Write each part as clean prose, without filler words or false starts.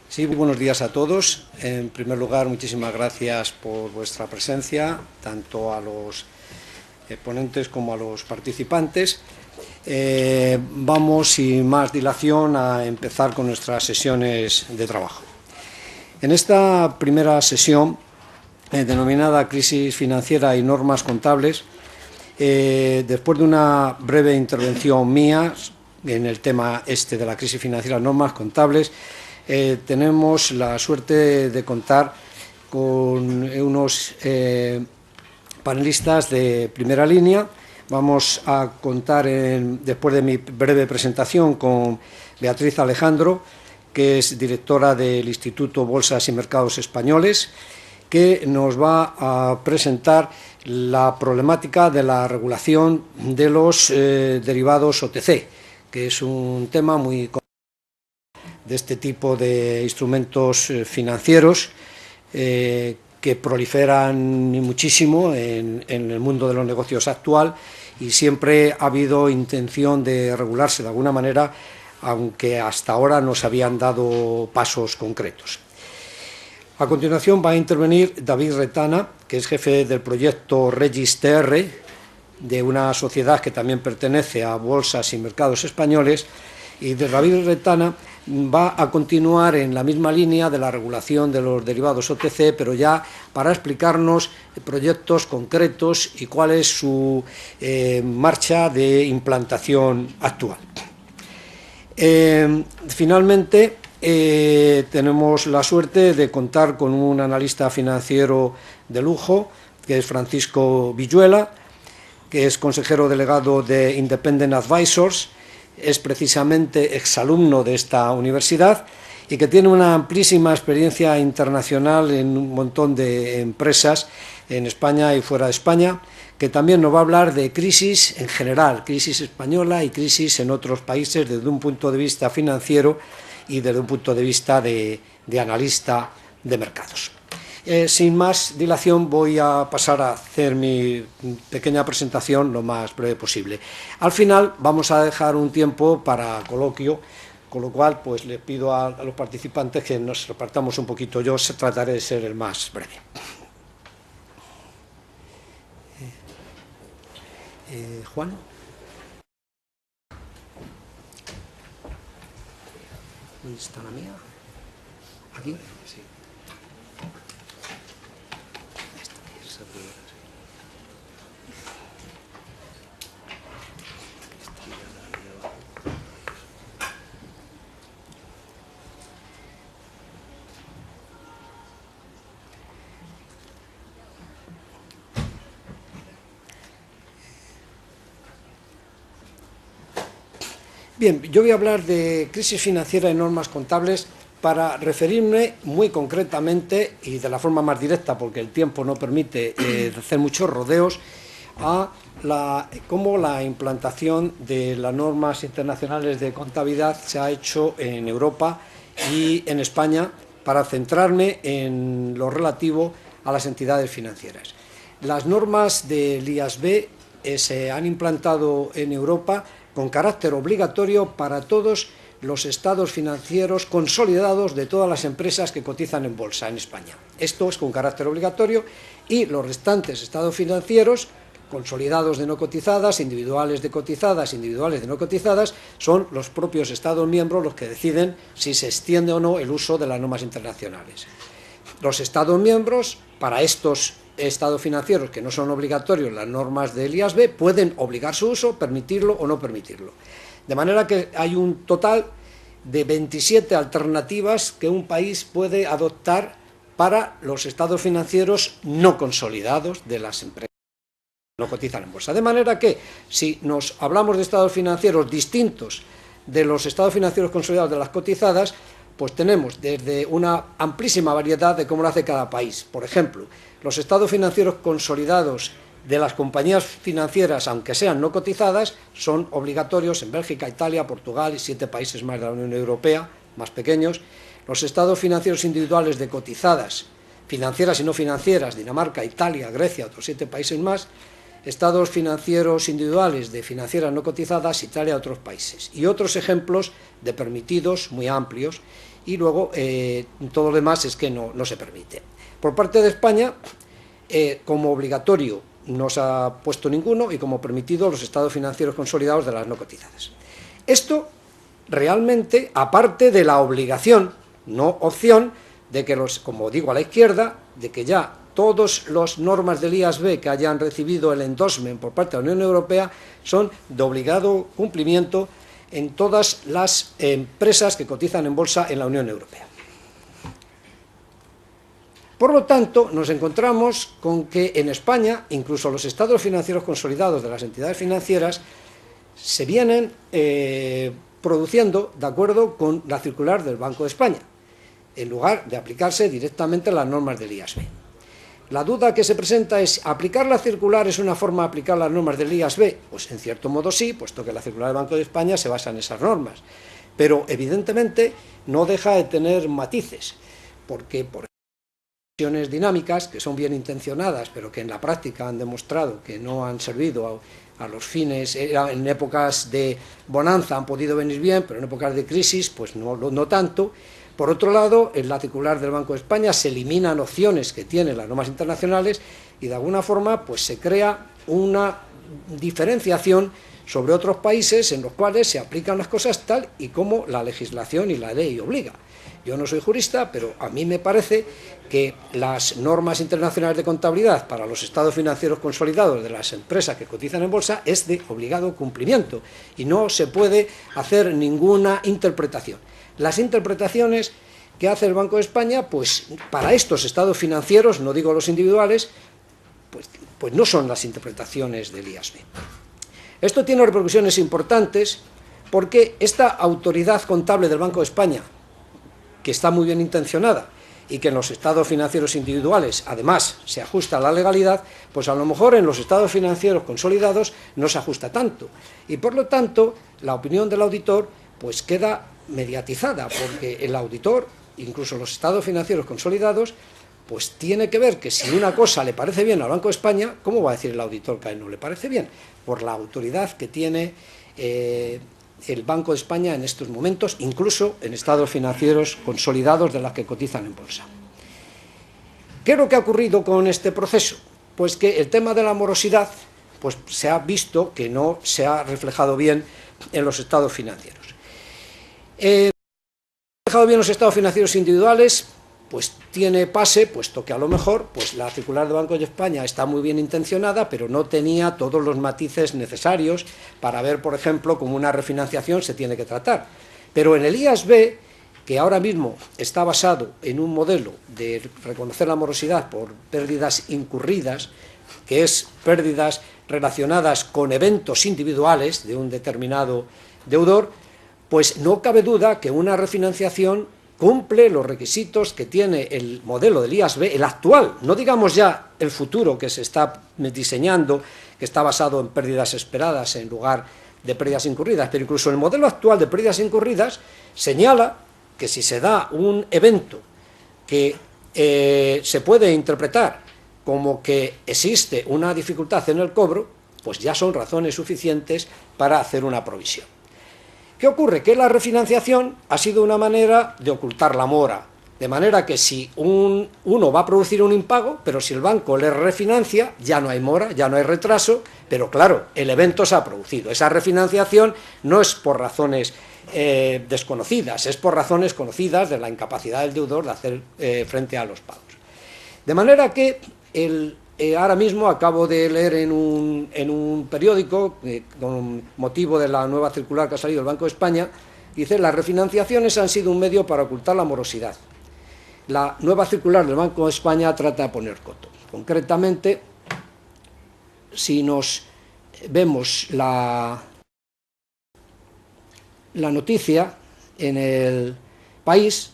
Sí, muy buenos días a todos. En primer lugar, muchísimas gracias por vuestra presencia, tanto a los ponentes como a los participantes. Vamos, sin más dilación, a empezar con nuestras sesiones de trabajo. En esta primera sesión, denominada Crisis financiera y normas contables, después de una breve intervención mía en el tema de la crisis financiera y normas contables, tenemos la suerte de contar con unos panelistas de primera línea. Vamos a contar, después de mi breve presentación, con Beatriz Alejandro, que es directora del Instituto Bolsas y Mercados Españoles, que nos va a presentar la problemática de la regulación de los derivados OTC, que es un tema muy de este tipo de instrumentos financieros que proliferan muchísimo en el mundo de los negocios actual, y siempre ha habido intención de regularse de alguna manera, aunque hasta ahora no se habían dado pasos concretos. A continuación va a intervenir David Retana, que es jefe del proyecto RegisTR, de una sociedad que también pertenece a Bolsas y Mercados Españoles, y David Retana va a continuar en la misma línea de la regulación de los derivados OTC, pero ya para explicarnos proyectos concretos y cuál es su marcha de implantación actual. Finalmente, tenemos la suerte de contar con un analista financiero de lujo, que es Francisco Villuela, que es consejero delegado de Independent Advisors, es precisamente exalumno de esta universidad y que tiene una amplísima experiencia internacional en un montón de empresas en España y fuera de España, que también nos va a hablar de crisis en general, crisis española y crisis en otros países desde un punto de vista financiero y desde un punto de vista de analista de mercados. Sin más dilación, voy a pasar a hacer mi pequeña presentación lo más breve posible. Al final vamos a dejar un tiempo para coloquio, con lo cual pues les pido a los participantes que nos repartamos un poquito. Yo trataré de ser el más breve. Juan. ¿Dónde está la mía? ¿Aquí? Sí. Bien, yo voy a hablar de crisis financiera y normas contables para referirme muy concretamente y de la forma más directa, porque el tiempo no permite hacer muchos rodeos, a cómo la implantación de las normas internacionales de contabilidad se ha hecho en Europa y en España, para centrarme en lo relativo a las entidades financieras. Las normas del IASB se han implantado en Europa con carácter obligatorio para todos los estados financieros consolidados de todas las empresas que cotizan en bolsa en España. Esto es con carácter obligatorio, y los restantes estados financieros consolidados de no cotizadas, individuales de cotizadas, individuales de no cotizadas, son los propios estados miembros los que deciden si se extiende o no el uso de las normas internacionales. Los estados miembros, para estos estados financieros que no son obligatorios las normas del IASB, pueden obligar su uso, permitirlo o no permitirlo. De manera que hay un total de 27 alternativas que un país puede adoptar para los estados financieros no consolidados de las empresas que no cotizan en bolsa. De manera que, si nos hablamos de estados financieros distintos de los estados financieros consolidados de las cotizadas, pues tenemos desde una amplísima variedad de cómo lo hace cada país. Por ejemplo, los estados financieros consolidados de las compañías financieras, aunque sean no cotizadas, son obligatorios en Bélgica, Italia, Portugal y 7 países más de la Unión Europea, más pequeños. Los estados financieros individuales de cotizadas, financieras y no financieras, Dinamarca, Italia, Grecia, otros 7 países más. Estados financieros individuales de financieras no cotizadas, Italia y otros países. Y otros ejemplos de permitidos muy amplios. y luego todo lo demás es que no se permite. Por parte de España, como obligatorio no se ha puesto ninguno y como permitido los estados financieros consolidados de las no cotizadas. Esto realmente, aparte de la obligación, no opción, de que como digo a la izquierda, de que ya todas las normas del IASB que hayan recibido el endorsement por parte de la Unión Europea son de obligado cumplimiento en todas las empresas que cotizan en bolsa en la Unión Europea. Por lo tanto, nos encontramos con que en España, incluso los estados financieros consolidados de las entidades financieras, se vienen produciendo de acuerdo con la circular del Banco de España, en lugar de aplicarse directamente las normas del IASB. La duda que se presenta es, ¿aplicar la circular es una forma de aplicar las normas del IASB? Pues en cierto modo sí, puesto que la circular del Banco de España se basa en esas normas, pero evidentemente no deja de tener matices, porque por acciones dinámicas que son bien intencionadas, pero que en la práctica han demostrado que no han servido a los fines, en épocas de bonanza han podido venir bien, pero en épocas de crisis pues no tanto. Por otro lado, en la circular del Banco de España se eliminan opciones que tienen las normas internacionales y de alguna forma pues se crea una diferenciación sobre otros países en los cuales se aplican las cosas tal y como la legislación y la ley obliga. Yo no soy jurista, pero a mí me parece que las normas internacionales de contabilidad para los estados financieros consolidados de las empresas que cotizan en bolsa es de obligado cumplimiento y no se puede hacer ninguna interpretación. Las interpretaciones que hace el Banco de España, pues para estos estados financieros, no digo los individuales, pues no son las interpretaciones del IASB. Esto tiene repercusiones importantes porque esta autoridad contable del Banco de España, que está muy bien intencionada y que en los estados financieros individuales además se ajusta a la legalidad, pues a lo mejor en los estados financieros consolidados no se ajusta tanto y por lo tanto la opinión del auditor pues queda mediatizada, porque el auditor, incluso los estados financieros consolidados, pues tiene que ver que si una cosa le parece bien al Banco de España, ¿cómo va a decir el auditor que a él no le parece bien? Por la autoridad que tiene el Banco de España en estos momentos, incluso en estados financieros consolidados de las que cotizan en bolsa. ¿Qué es lo que ha ocurrido con este proceso? Pues que el tema de la morosidad pues se ha visto que no se ha reflejado bien en los estados financieros. Reflejado bien los estados financieros individuales, pues tiene pase, puesto que a lo mejor pues la circular del Banco de España está muy bien intencionada, pero no tenía todos los matices necesarios para ver, por ejemplo, cómo una refinanciación se tiene que tratar. Pero en el IASB, que ahora mismo está basado en un modelo de reconocer la morosidad por pérdidas incurridas, que es pérdidas relacionadas con eventos individuales de un determinado deudor, pues no cabe duda que una refinanciación cumple los requisitos que tiene el modelo del IASB, el actual, no digamos ya el futuro que se está diseñando, que está basado en pérdidas esperadas en lugar de pérdidas incurridas, pero incluso el modelo actual de pérdidas incurridas señala que si se da un evento que se puede interpretar como que existe una dificultad en el cobro, pues ya son razones suficientes para hacer una provisión. ¿Qué ocurre? Que la refinanciación ha sido una manera de ocultar la mora, de manera que si uno va a producir un impago, pero si el banco le refinancia, ya no hay mora, ya no hay retraso, pero claro, el evento se ha producido. Esa refinanciación no es por razones desconocidas, es por razones conocidas de la incapacidad del deudor de hacer frente a los pagos. De manera que ahora mismo acabo de leer en un periódico, con motivo de la nueva circular que ha salido del Banco de España, dice: las refinanciaciones han sido un medio para ocultar la morosidad. La nueva circular del Banco de España trata de poner coto. Concretamente, si nos vemos la noticia en El País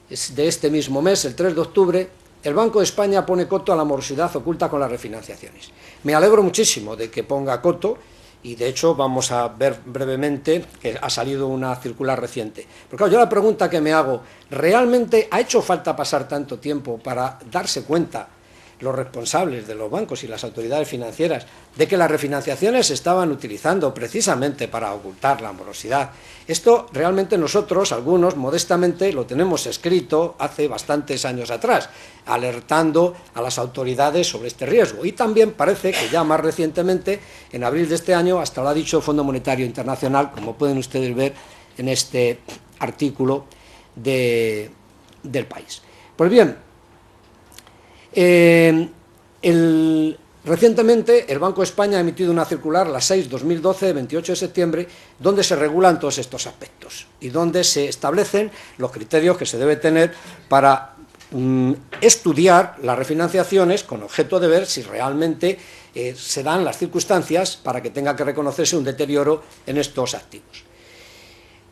de este mismo mes, el 3 de octubre, el Banco de España pone coto a la morosidad oculta con las refinanciaciones. Me alegro muchísimo de que ponga coto y de hecho vamos a ver brevemente que ha salido una circular reciente. Pero claro, yo la pregunta que me hago, ¿realmente ha hecho falta pasar tanto tiempo para darse cuenta los responsables de los bancos y las autoridades financieras de que las refinanciaciones se estaban utilizando precisamente para ocultar la morosidad. Esto realmente nosotros, algunos, modestamente, lo tenemos escrito hace bastantes años atrás, alertando a las autoridades sobre este riesgo. Y también parece que ya más recientemente, en abril de este año, hasta lo ha dicho el Fondo Monetario Internacional, como pueden ustedes ver en este artículo del País. Pues bien, recientemente el Banco de España ha emitido una circular, la 6/2012, de 28 de septiembre, donde se regulan todos estos aspectos y donde se establecen los criterios que se debe tener para estudiar las refinanciaciones con objeto de ver si realmente se dan las circunstancias para que tenga que reconocerse un deterioro en estos activos.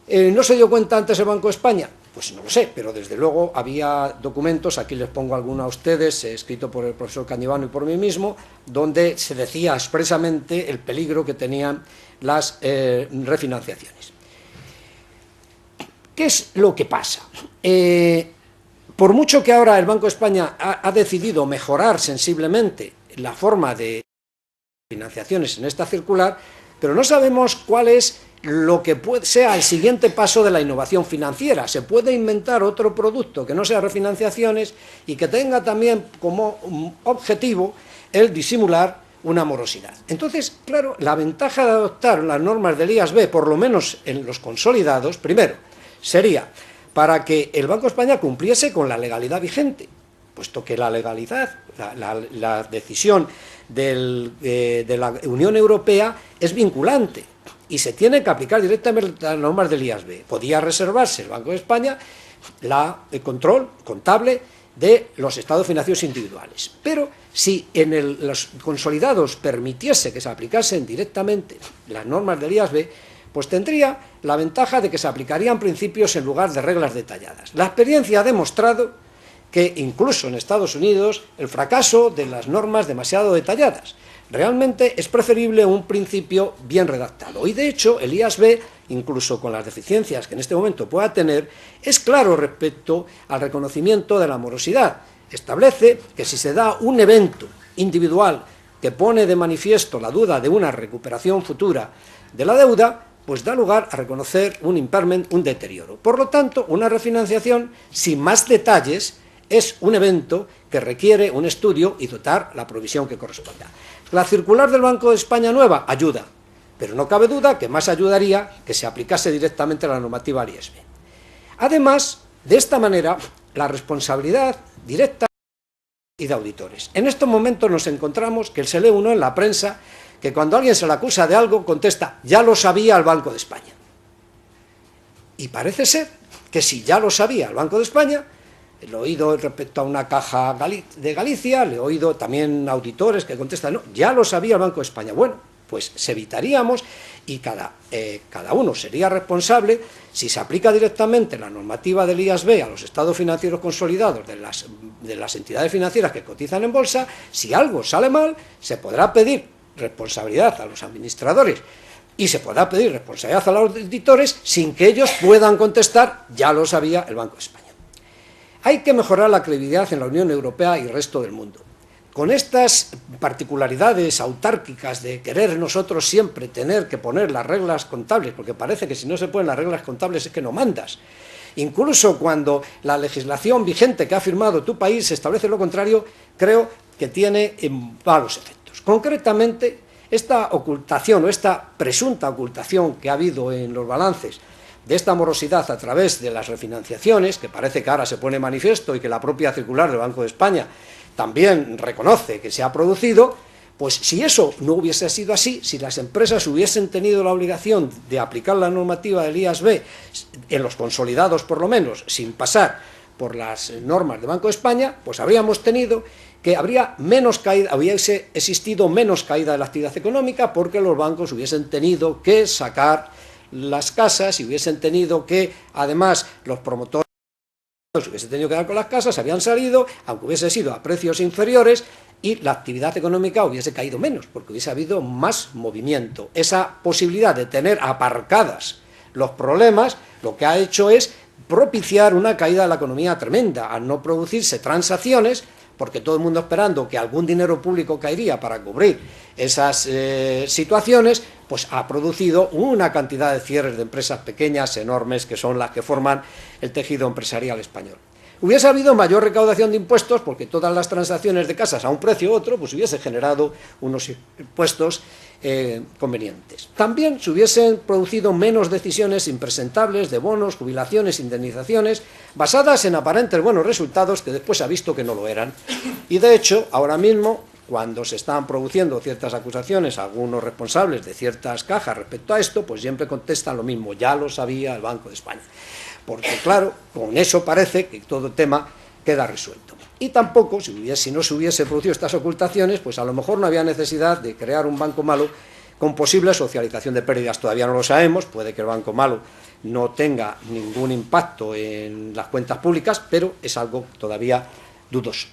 ¿No se dio cuenta antes el Banco de España? Pues no lo sé, pero desde luego había documentos, aquí les pongo alguno a ustedes, escrito por el profesor Cañivano y por mí mismo, donde se decía expresamente el peligro que tenían las refinanciaciones. ¿Qué es lo que pasa? Por mucho que ahora el Banco de España ha decidido mejorar sensiblemente la forma de financiaciones en esta circular, pero no sabemos cuál es lo que sea el siguiente paso de la innovación financiera. Se puede inventar otro producto que no sea refinanciaciones y que tenga también como objetivo el disimular una morosidad. Entonces, claro, la ventaja de adoptar las normas del IASB, por lo menos en los consolidados, primero, sería para que el Banco de España cumpliese con la legalidad vigente, puesto que la legalidad, la decisión de la Unión Europea es vinculante y se tiene que aplicar directamente las normas del IASB. Podía reservarse el Banco de España el control contable de los estados financieros individuales. Pero si en los consolidados permitiese que se aplicasen directamente las normas del IASB, pues tendría la ventaja de que se aplicarían principios en lugar de reglas detalladas. La experiencia ha demostrado que incluso en Estados Unidos el fracaso de las normas demasiado detalladas. Realmente es preferible un principio bien redactado. Y de hecho el IASB, incluso con las deficiencias que en este momento pueda tener, es claro respecto al reconocimiento de la morosidad. Establece que si se da un evento individual que pone de manifiesto la duda de una recuperación futura de la deuda, pues da lugar a reconocer un impairment, un deterioro. Por lo tanto, una refinanciación sin más detalles es un evento que requiere un estudio y dotar la provisión que corresponda. La circular del Banco de España nueva ayuda, pero no cabe duda que más ayudaría que se aplicase directamente la normativa al IASB. Además, de esta manera, la responsabilidad directa y de auditores. En estos momentos nos encontramos que se lee uno en la prensa que cuando alguien se le acusa de algo contesta, ya lo sabía el Banco de España. Y parece ser que si ya lo sabía el Banco de España, lo he oído respecto a una caja de Galicia, le he oído también auditores que contestan, no, ya lo sabía el Banco de España. Bueno, pues se evitaríamos y cada uno sería responsable si se aplica directamente la normativa del IASB a los estados financieros consolidados de las entidades financieras que cotizan en bolsa. Si algo sale mal, se podrá pedir responsabilidad a los administradores y se podrá pedir responsabilidad a los auditores sin que ellos puedan contestar, ya lo sabía el Banco de España. Hay que mejorar la credibilidad en la Unión Europea y el resto del mundo. Con estas particularidades autárquicas de querer nosotros siempre tener que poner las reglas contables, porque parece que si no se ponen las reglas contables es que no mandas. Incluso cuando la legislación vigente que ha firmado tu país establece lo contrario, creo que tiene malos efectos. Concretamente, esta ocultación o esta presunta ocultación que ha habido en los balances de esta morosidad a través de las refinanciaciones, que parece que ahora se pone manifiesto y que la propia circular del Banco de España también reconoce que se ha producido, pues si eso no hubiese sido así, si las empresas hubiesen tenido la obligación de aplicar la normativa del IASB, en los consolidados por lo menos, sin pasar por las normas del Banco de España, pues habríamos tenido que hubiese existido menos caída de la actividad económica porque los bancos hubiesen tenido que sacar las casas y hubiesen tenido que, además, los promotores hubiesen tenido que dar con las casas, habían salido, aunque hubiese sido a precios inferiores, y la actividad económica hubiese caído menos, porque hubiese habido más movimiento. Esa posibilidad de tener aparcadas los problemas, lo que ha hecho es propiciar una caída de la economía tremenda, al no producirse transacciones, porque todo el mundo esperando que algún dinero público caería para cubrir esas situaciones, pues ha producido una cantidad de cierres de empresas pequeñas, enormes, que son las que forman el tejido empresarial español. Hubiese habido mayor recaudación de impuestos porque todas las transacciones de casas a un precio u otro pues hubiese generado unos impuestos convenientes. También se hubiesen producido menos decisiones impresentables de bonos, jubilaciones, indemnizaciones, basadas en aparentes buenos resultados que después se ha visto que no lo eran. Y de hecho, ahora mismo, cuando se están produciendo ciertas acusaciones a algunos responsables de ciertas cajas respecto a esto, pues siempre contestan lo mismo, ya lo sabía el Banco de España. Porque claro, con eso parece que todo el tema queda resuelto. Y tampoco, si no se hubiese producido estas ocultaciones, pues a lo mejor no había necesidad de crear un banco malo con posible socialización de pérdidas. Todavía no lo sabemos, puede que el banco malo no tenga ningún impacto en las cuentas públicas, pero es algo todavía dudoso.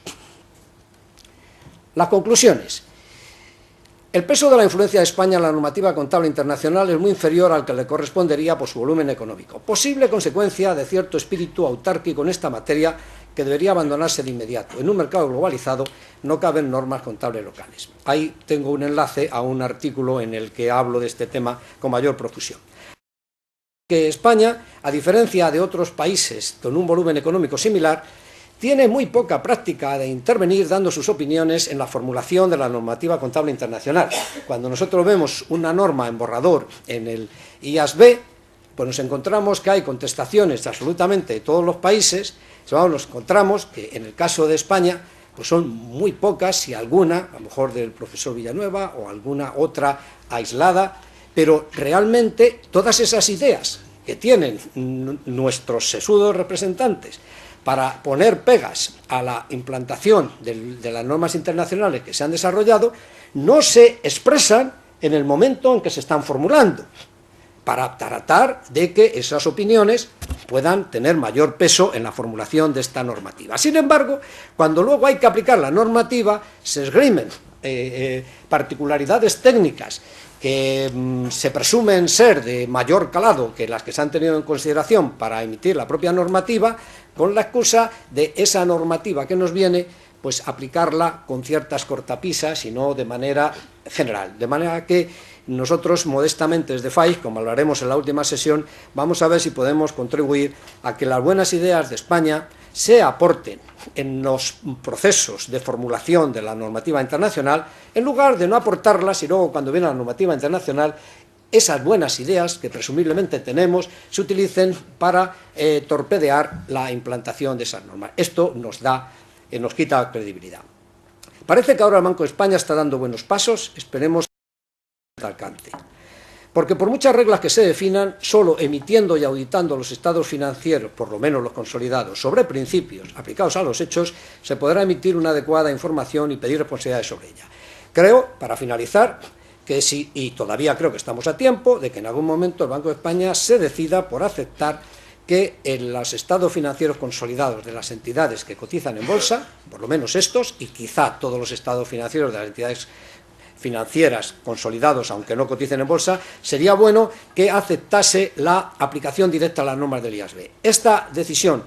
Las conclusiones. El peso de la influencia de España en la normativa contable internacional es muy inferior al que le correspondería por su volumen económico, posible consecuencia de cierto espíritu autárquico en esta materia que debería abandonarse de inmediato. En un mercado globalizado no caben normas contables locales. Ahí tengo un enlace a un artículo en el que hablo de este tema con mayor profusión. Que España, a diferencia de otros países con un volumen económico similar, tiene muy poca práctica de intervenir dando sus opiniones en la formulación de la normativa contable internacional. Cuando nosotros vemos una norma en borrador en el IASB, pues nos encontramos que hay contestaciones absolutamente de todos los países, nos encontramos que en el caso de España pues son muy pocas, si alguna, a lo mejor del profesor Villanueva o alguna otra aislada, pero realmente todas esas ideas que tienen nuestros sesudos representantes para poner pegas a la implantación de las normas internacionales que se han desarrollado, no se expresan en el momento en que se están formulando, para tratar de que esas opiniones puedan tener mayor peso en la formulación de esta normativa. Sin embargo, cuando luego hay que aplicar la normativa, se esgrimen particularidades técnicas que se presumen ser de mayor calado que las que se han tenido en consideración para emitir la propia normativa, con la excusa de esa normativa que nos viene, pues aplicarla con ciertas cortapisas y no de manera general. De manera que nosotros, modestamente desde FAIS, como hablaremos en la última sesión, vamos a ver si podemos contribuir a que las buenas ideas de España se aporten en los procesos de formulación de la normativa internacional, en lugar de no aportarlas y luego cuando viene la normativa internacional esas buenas ideas que presumiblemente tenemos se utilicen para torpedear la implantación de esas normas. Esto nos quita credibilidad. Parece que ahora el Banco de España está dando buenos pasos, esperemos que alcance. Porque por muchas reglas que se definan, solo emitiendo y auditando los estados financieros, por lo menos los consolidados, sobre principios aplicados a los hechos, se podrá emitir una adecuada información y pedir responsabilidades sobre ella. Creo, para finalizar, que sí, y todavía creo que estamos a tiempo, de que en algún momento el Banco de España se decida por aceptar que en los estados financieros consolidados de las entidades que cotizan en bolsa, por lo menos estos, y quizá todos los estados financieros de las entidades financieras consolidados, aunque no coticen en bolsa, sería bueno que aceptase la aplicación directa a las normas del IASB. Esta decisión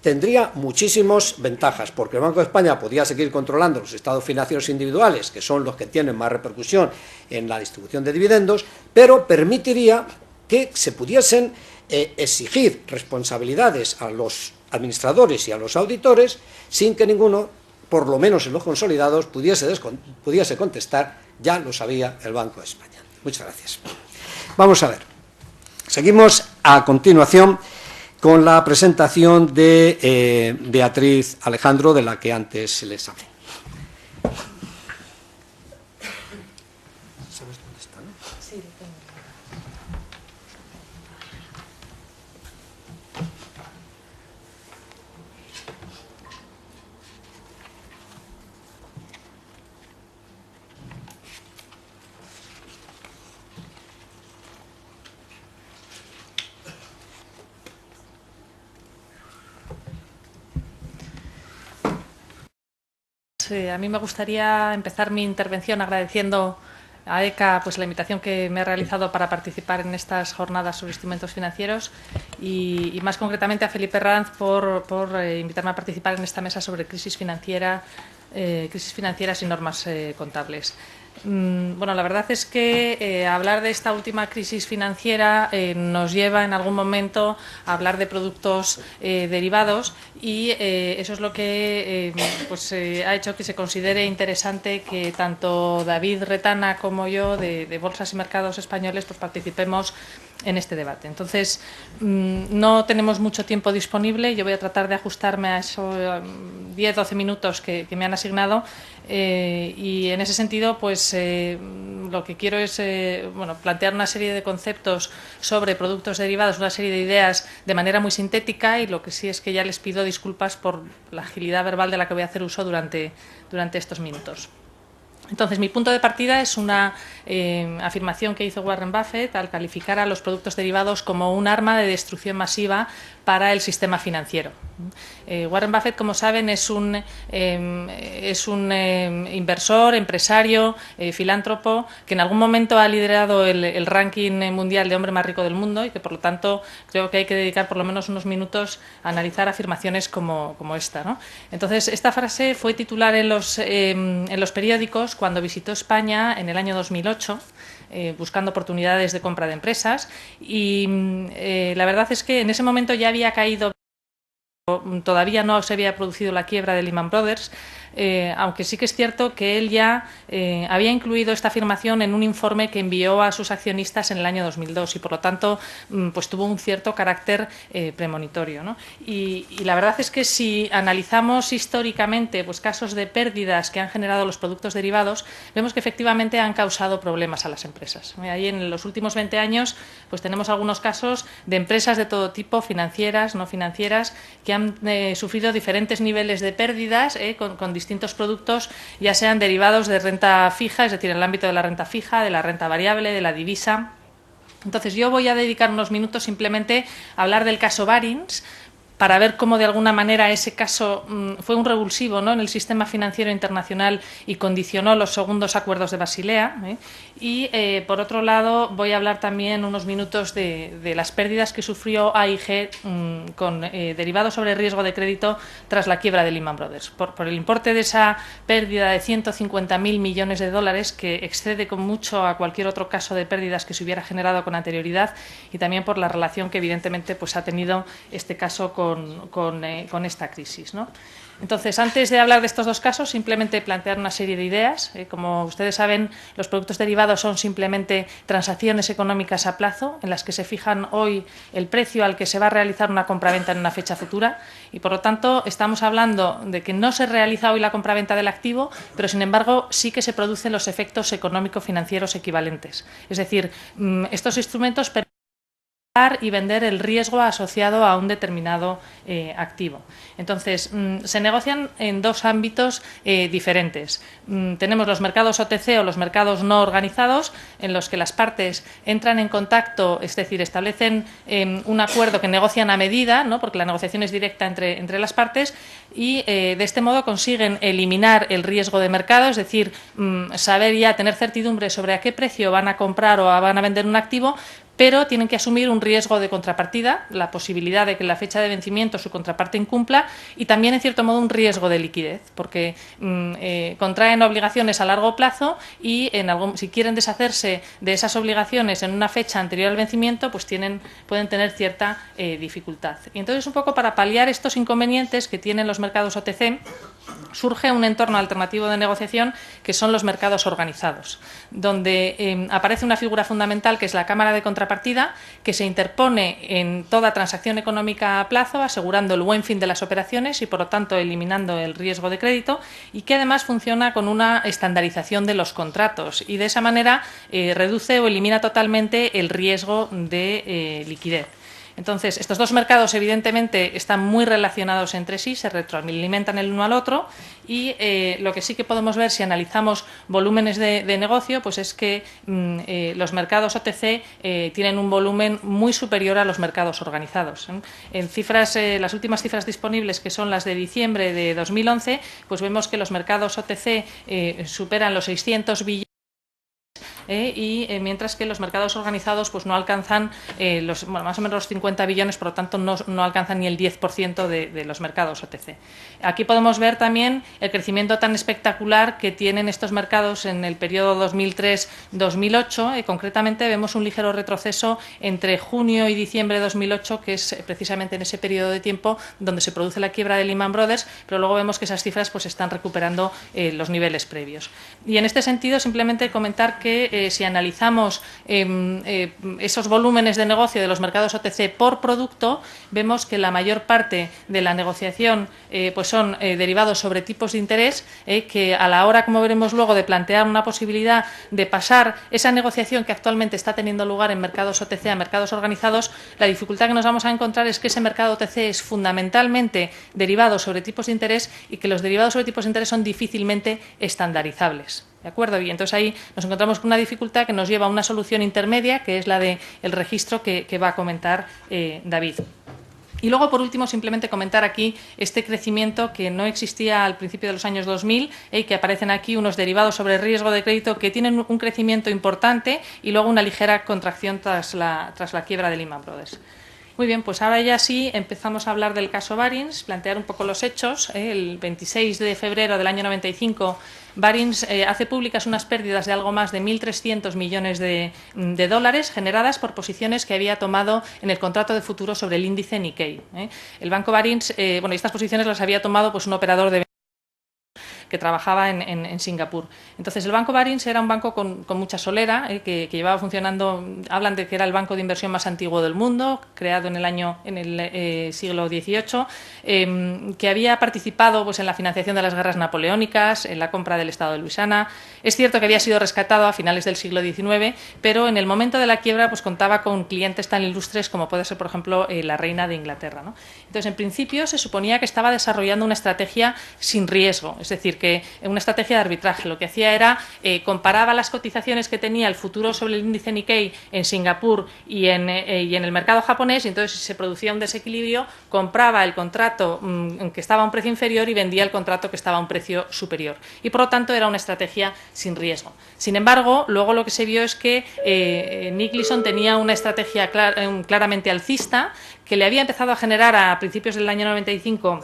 tendría muchísimas ventajas, porque el Banco de España podría seguir controlando los estados financieros individuales, que son los que tienen más repercusión en la distribución de dividendos, pero permitiría que se pudiesen exigir responsabilidades a los administradores y a los auditores sin que ninguno, por lo menos en los consolidados, pudiese contestar, ya lo sabía el Banco de España. Muchas gracias. Vamos a ver. Seguimos a continuación con la presentación de Beatriz Alejandro, de la que antes les hablé. ¿Sabes dónde está, no? Sí, lo tengo. A mí me gustaría empezar mi intervención agradeciendo a ECA pues, la invitación que me ha realizado para participar en estas jornadas sobre instrumentos financieros y más concretamente a Felipe Ranz por invitarme a participar en esta mesa sobre crisis financieras y normas contables. Bueno, la verdad es que hablar de esta última crisis financiera nos lleva en algún momento a hablar de productos derivados y eso es lo que ha hecho que se considere interesante que tanto David Retana como yo de Bolsas y Mercados Españoles pues, participemos en este debate. Entonces, no tenemos mucho tiempo disponible. Yo voy a tratar de ajustarme a esos 10-12 minutos que me han asignado y en ese sentido, pues lo que quiero es plantear una serie de conceptos sobre productos derivados, una serie de ideas de manera muy sintética y lo que sí es que ya les pido disculpas por la agilidad verbal de la que voy a hacer uso durante estos minutos. Entonces, mi punto de partida es una afirmación que hizo Warren Buffett al calificar a los productos derivados como un arma de destrucción masiva para el sistema financiero. Warren Buffett, como saben, es un inversor, empresario, filántropo, que en algún momento ha liderado el ranking mundial de hombre más rico del mundo y que, por lo tanto, creo que hay que dedicar por lo menos unos minutos a analizar afirmaciones como esta, ¿no? Entonces, esta frase fue titular en los periódicos cuando visitó España en el año 2008, buscando oportunidades de compra de empresas y la verdad es que en ese momento ya había caído, todavía no se había producido la quiebra de Lehman Brothers, aunque sí que es cierto que él ya había incluido esta afirmación en un informe que envió a sus accionistas en el año 2002 y, por lo tanto, pues tuvo un cierto carácter premonitorio, ¿no? Y la verdad es que si analizamos históricamente pues, casos de pérdidas que han generado los productos derivados, vemos que efectivamente han causado problemas a las empresas. Ahí en los últimos 20 años pues tenemos algunos casos de empresas de todo tipo, financieras, no financieras, que han sufrido diferentes niveles de pérdidas con distintos productos, ya sean derivados de renta fija, es decir, en el ámbito de la renta fija, de la renta variable, de la divisa. Entonces, yo voy a dedicar unos minutos simplemente a hablar del caso Barings, para ver cómo de alguna manera ese caso fue un revulsivo, ¿no?, en el sistema financiero internacional y condicionó los segundos acuerdos de Basilea. Y, por otro lado, voy a hablar también unos minutos de las pérdidas que sufrió AIG derivados sobre riesgo de crédito tras la quiebra de Lehman Brothers. Por el importe de esa pérdida de 150.000 millones de dólares, que excede con mucho a cualquier otro caso de pérdidas que se hubiera generado con anterioridad, y también por la relación que evidentemente pues, ha tenido este caso con esta crisis, ¿no? Entonces, antes de hablar de estos dos casos, simplemente plantear una serie de ideas. Como ustedes saben, los productos derivados son simplemente transacciones económicas a plazo en las que se fijan hoy el precio al que se va a realizar una compraventa en una fecha futura y, por lo tanto, estamos hablando de que no se realiza hoy la compraventa del activo, pero, sin embargo, sí que se producen los efectos económico-financieros equivalentes. Es decir, estos instrumentos permiten y vender el riesgo asociado a un determinado activo. Entonces, se negocian en dos ámbitos diferentes. Tenemos los mercados OTC o los mercados no organizados, en los que las partes entran en contacto, es decir, establecen un acuerdo que negocian a medida, ¿no?, porque la negociación es directa entre las partes, y de este modo consiguen eliminar el riesgo de mercado, es decir, saber ya, tener certidumbre sobre a qué precio van a comprar o van a vender un activo, pero tienen que asumir un riesgo de contrapartida, la posibilidad de que en la fecha de vencimiento su contraparte incumpla, y también, en cierto modo, un riesgo de liquidez, porque contraen obligaciones a largo plazo y si quieren deshacerse de esas obligaciones en una fecha anterior al vencimiento, pues pueden tener cierta dificultad. Y entonces, un poco para paliar estos inconvenientes que tienen los mercados OTC, surge un entorno alternativo de negociación que son los mercados organizados, donde aparece una figura fundamental que es la Cámara de Contrapartida, que se interpone en toda transacción económica a plazo, asegurando el buen fin de las operaciones y, por lo tanto, eliminando el riesgo de crédito, y que además funciona con una estandarización de los contratos y de esa manera reduce o elimina totalmente el riesgo de liquidez. Entonces, estos dos mercados evidentemente están muy relacionados entre sí, se retroalimentan el uno al otro y lo que sí que podemos ver si analizamos volúmenes de negocio, pues es que los mercados OTC tienen un volumen muy superior a los mercados organizados. En cifras, las últimas cifras disponibles, que son las de diciembre de 2011, pues vemos que los mercados OTC superan los 600 billones y mientras que los mercados organizados pues no alcanzan más o menos los 50 billones, por lo tanto no alcanzan ni el 10% de los mercados OTC. Aquí podemos ver también el crecimiento tan espectacular que tienen estos mercados en el periodo 2003-2008. Concretamente vemos un ligero retroceso entre junio y diciembre de 2008, que es precisamente en ese periodo de tiempo donde se produce la quiebra de Lehman Brothers, pero luego vemos que esas cifras pues están recuperando los niveles previos. Y en este sentido, simplemente comentar que si analizamos esos volúmenes de negocio de los mercados OTC por producto, vemos que la mayor parte de la negociación pues son derivados sobre tipos de interés, que a la hora, como veremos luego, de plantear una posibilidad de pasar esa negociación que actualmente está teniendo lugar en mercados OTC a mercados organizados, la dificultad que nos vamos a encontrar es que ese mercado OTC es fundamentalmente derivado sobre tipos de interés y que los derivados sobre tipos de interés son difícilmente estandarizables. ¿De acuerdo? Y entonces ahí nos encontramos con una dificultad que nos lleva a una solución intermedia, que es la del registro que va a comentar David. Y luego, por último, simplemente comentar aquí este crecimiento que no existía al principio de los años 2000 y que aparecen aquí unos derivados sobre riesgo de crédito que tienen un crecimiento importante y luego una ligera contracción tras la quiebra de Lehman Brothers. Muy bien, pues ahora ya sí empezamos a hablar del caso Barings, plantear un poco los hechos. El 26 de febrero del año 95, Barings hace públicas unas pérdidas de algo más de 1.300 millones de dólares generadas por posiciones que había tomado en el contrato de futuro sobre el índice Nikkei. El banco Barings, estas posiciones las había tomado pues un operador de que trabajaba en Singapur. Entonces, el Banco Barings era un banco con mucha solera, que llevaba funcionando, hablan de que era el banco de inversión más antiguo del mundo, creado en el siglo XVIII, que había participado pues, en la financiación de las guerras napoleónicas, en la compra del Estado de Luisiana. Es cierto que había sido rescatado a finales del siglo XIX, pero en el momento de la quiebra pues, contaba con clientes tan ilustres como puede ser, por ejemplo, la reina de Inglaterra, ¿no? Entonces, en principio, se suponía que estaba desarrollando una estrategia sin riesgo, es decir, que una estrategia de arbitraje. Lo que hacía era comparaba las cotizaciones que tenía el futuro sobre el índice Nikkei en Singapur y en el mercado japonés, y entonces si se producía un desequilibrio, compraba el contrato que estaba a un precio inferior y vendía el contrato que estaba a un precio superior. Y por lo tanto era una estrategia sin riesgo. Sin embargo, luego lo que se vio es que Nick Leeson tenía una estrategia claramente alcista, que le había empezado a generar a principios del año 95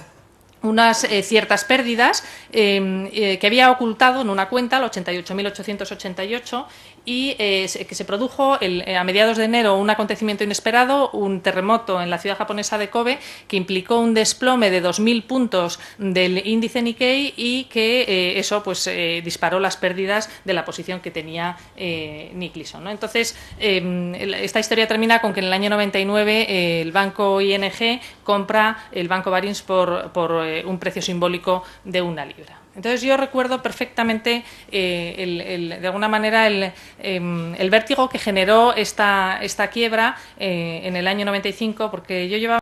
unas ciertas pérdidas que había ocultado en una cuenta, el 88.888, y que se produjo a mediados de enero un acontecimiento inesperado, un terremoto en la ciudad japonesa de Kobe, que implicó un desplome de 2.000 puntos del índice Nikkei y que eso pues disparó las pérdidas de la posición que tenía Nick Leeson, ¿no? Entonces, esta historia termina con que en el año 99 el banco ING compra el banco Barings por un precio simbólico de 1 libra. Entonces yo recuerdo perfectamente de alguna manera el vértigo que generó esta quiebra en el año 95, porque yo llevaba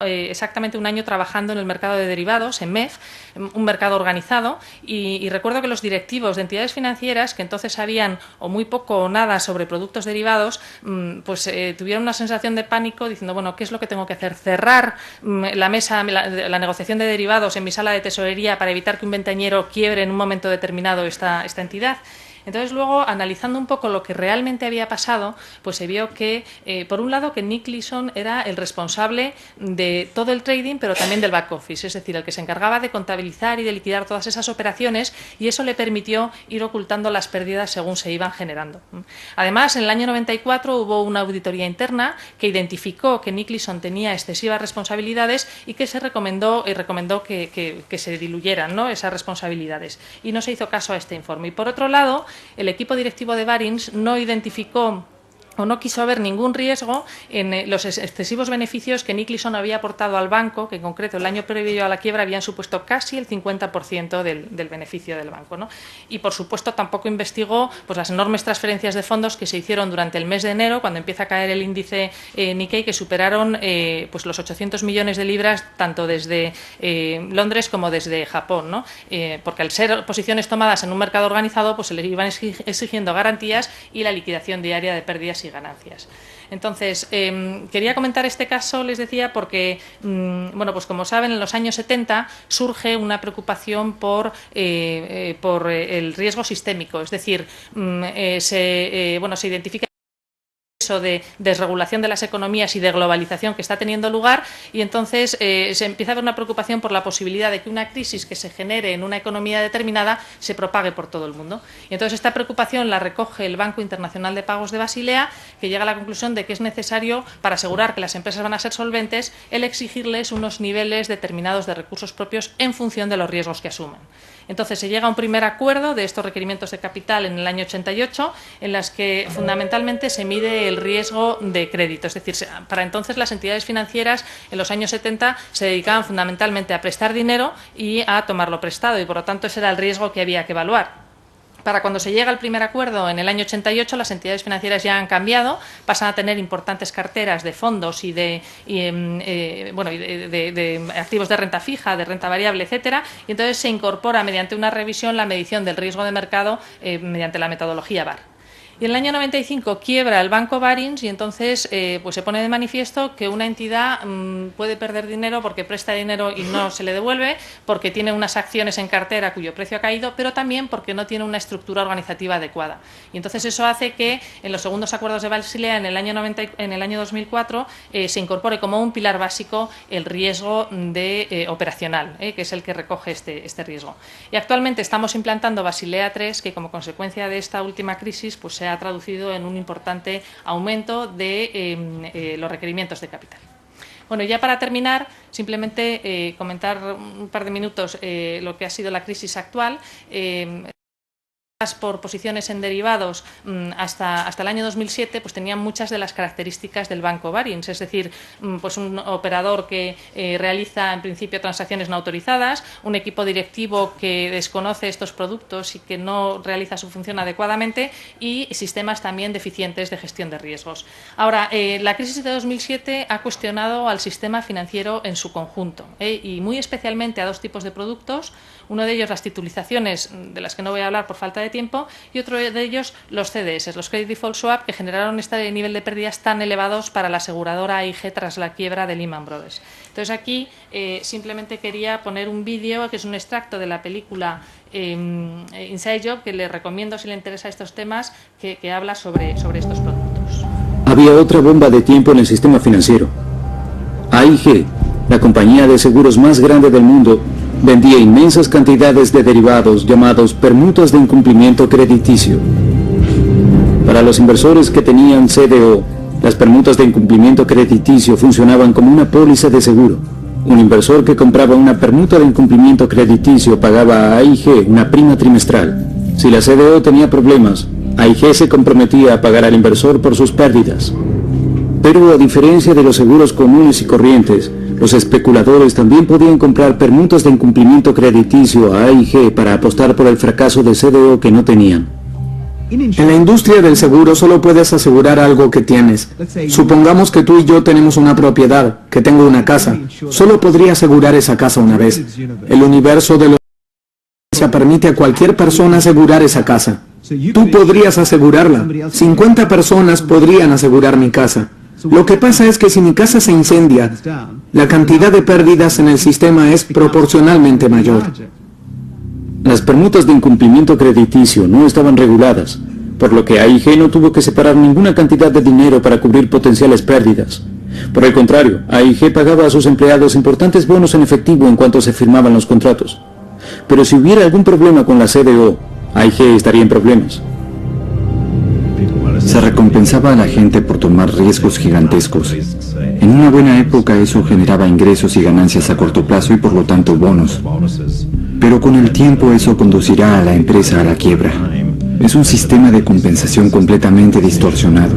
exactamente un año trabajando en el mercado de derivados, en MEF, un mercado organizado, y recuerdo que los directivos de entidades financieras, que entonces sabían o muy poco o nada sobre productos derivados, pues tuvieron una sensación de pánico diciendo, bueno, ¿qué es lo que tengo que hacer? ¿Cerrar la mesa, la negociación de derivados en mi sala de tesorería para evitar que un ventañero quiebre en un momento determinado esta entidad? Entonces, luego, analizando un poco lo que realmente había pasado, pues se vio que, por un lado, que Nick Leeson era el responsable de todo el trading, pero también del back office, es decir, el que se encargaba de contabilizar y de liquidar todas esas operaciones, y eso le permitió ir ocultando las pérdidas según se iban generando. Además, en el año 94 hubo una auditoría interna que identificó que Nick Leeson tenía excesivas responsabilidades y que se recomendó que se diluyeran, ¿no?, esas responsabilidades. Y no se hizo caso a este informe. Y por otro lado, el equipo directivo de Barings no identificó o no quiso ver ningún riesgo en los excesivos beneficios que Nick Leeson había aportado al banco, que en concreto el año previo a la quiebra habían supuesto casi el 50% del beneficio del banco, ¿no? Y por supuesto tampoco investigó pues, las enormes transferencias de fondos que se hicieron durante el mes de enero, cuando empieza a caer el índice Nikkei, que superaron pues los 800 millones de libras tanto desde Londres como desde Japón, ¿no? Porque al ser posiciones tomadas en un mercado organizado, pues se les iban exigiendo garantías y la liquidación diaria de pérdidas y y ganancias. Entonces, quería comentar este caso, les decía, porque, bueno, pues como saben, en los años 70 surge una preocupación por el riesgo sistémico, es decir, se identifica de desregulación de las economías y de globalización que está teniendo lugar, y entonces se empieza a ver una preocupación por la posibilidad de que una crisis que se genere en una economía determinada se propague por todo el mundo. Y entonces esta preocupación la recoge el Banco Internacional de Pagos de Basilea, que llega a la conclusión de que es necesario, para asegurar que las empresas van a ser solventes, el exigirles unos niveles determinados de recursos propios en función de los riesgos que asumen. Entonces se llega a un primer acuerdo de estos requerimientos de capital en el año 88, en las que fundamentalmente se mide el riesgo de crédito. Es decir, para entonces las entidades financieras en los años 70 se dedicaban fundamentalmente a prestar dinero y a tomarlo prestado, y por lo tanto ese era el riesgo que había que evaluar. Para cuando se llega al primer acuerdo en el año 88, las entidades financieras ya han cambiado, pasan a tener importantes carteras de fondos y de activos de renta fija, de renta variable, etcétera, y entonces se incorpora mediante una revisión la medición del riesgo de mercado mediante la metodología VaR. Y en el año 95 quiebra el Banco Barings, y entonces pues se pone de manifiesto que una entidad puede perder dinero porque presta dinero y no se le devuelve, porque tiene unas acciones en cartera cuyo precio ha caído, pero también porque no tiene una estructura organizativa adecuada. Y entonces eso hace que en los segundos acuerdos de Basilea en el año 2004 se incorpore como un pilar básico el riesgo operacional, que es el que recoge este riesgo. Y actualmente estamos implantando Basilea III, que como consecuencia de esta última crisis pues se ha traducido en un importante aumento de los requerimientos de capital. Bueno, ya para terminar, simplemente comentar un par de minutos lo que ha sido la crisis actual. Por posiciones en derivados hasta el año 2007 pues tenían muchas de las características del Banco Barings, es decir, pues un operador que realiza en principio transacciones no autorizadas, un equipo directivo que desconoce estos productos y que no realiza su función adecuadamente, y sistemas también deficientes de gestión de riesgos. Ahora, la crisis de 2007 ha cuestionado al sistema financiero en su conjunto, y muy especialmente a dos tipos de productos. Uno de ellos las titulizaciones, de las que no voy a hablar por falta de tiempo, y otro de ellos los CDS, los Credit Default Swap, que generaron este nivel de pérdidas tan elevados para la aseguradora AIG tras la quiebra de Lehman Brothers. Entonces aquí simplemente quería poner un vídeo que es un extracto de la película Inside Job, que le recomiendo si le interesa estos temas, que habla sobre estos productos. Había otra bomba de tiempo en el sistema financiero. AIG, la compañía de seguros más grande del mundo, vendía inmensas cantidades de derivados llamados permutas de incumplimiento crediticio. Para los inversores que tenían CDO, las permutas de incumplimiento crediticio funcionaban como una póliza de seguro. Un inversor que compraba una permuta de incumplimiento crediticio pagaba a AIG una prima trimestral. Si la CDO tenía problemas, AIG se comprometía a pagar al inversor por sus pérdidas. Pero a diferencia de los seguros comunes y corrientes, los especuladores también podían comprar permutas de incumplimiento crediticio a AIG para apostar por el fracaso de CDO que no tenían. En la industria del seguro solo puedes asegurar algo que tienes. Supongamos que tú y yo tenemos una propiedad, que tengo una casa. Solo podría asegurar esa casa una vez. El universo de la permite a cualquier persona asegurar esa casa. Tú podrías asegurarla. 50 personas podrían asegurar mi casa. Lo que pasa es que si mi casa se incendia, la cantidad de pérdidas en el sistema es proporcionalmente mayor. Las permutas de incumplimiento crediticio no estaban reguladas, por lo que AIG no tuvo que separar ninguna cantidad de dinero para cubrir potenciales pérdidas. Por el contrario, AIG pagaba a sus empleados importantes bonos en efectivo en cuanto se firmaban los contratos. Pero si hubiera algún problema con la CDO, AIG estaría en problemas. Se recompensaba a la gente por tomar riesgos gigantescos. En una buena época eso generaba ingresos y ganancias a corto plazo y por lo tanto bonos. Pero con el tiempo eso conducirá a la empresa a la quiebra. Es un sistema de compensación completamente distorsionado.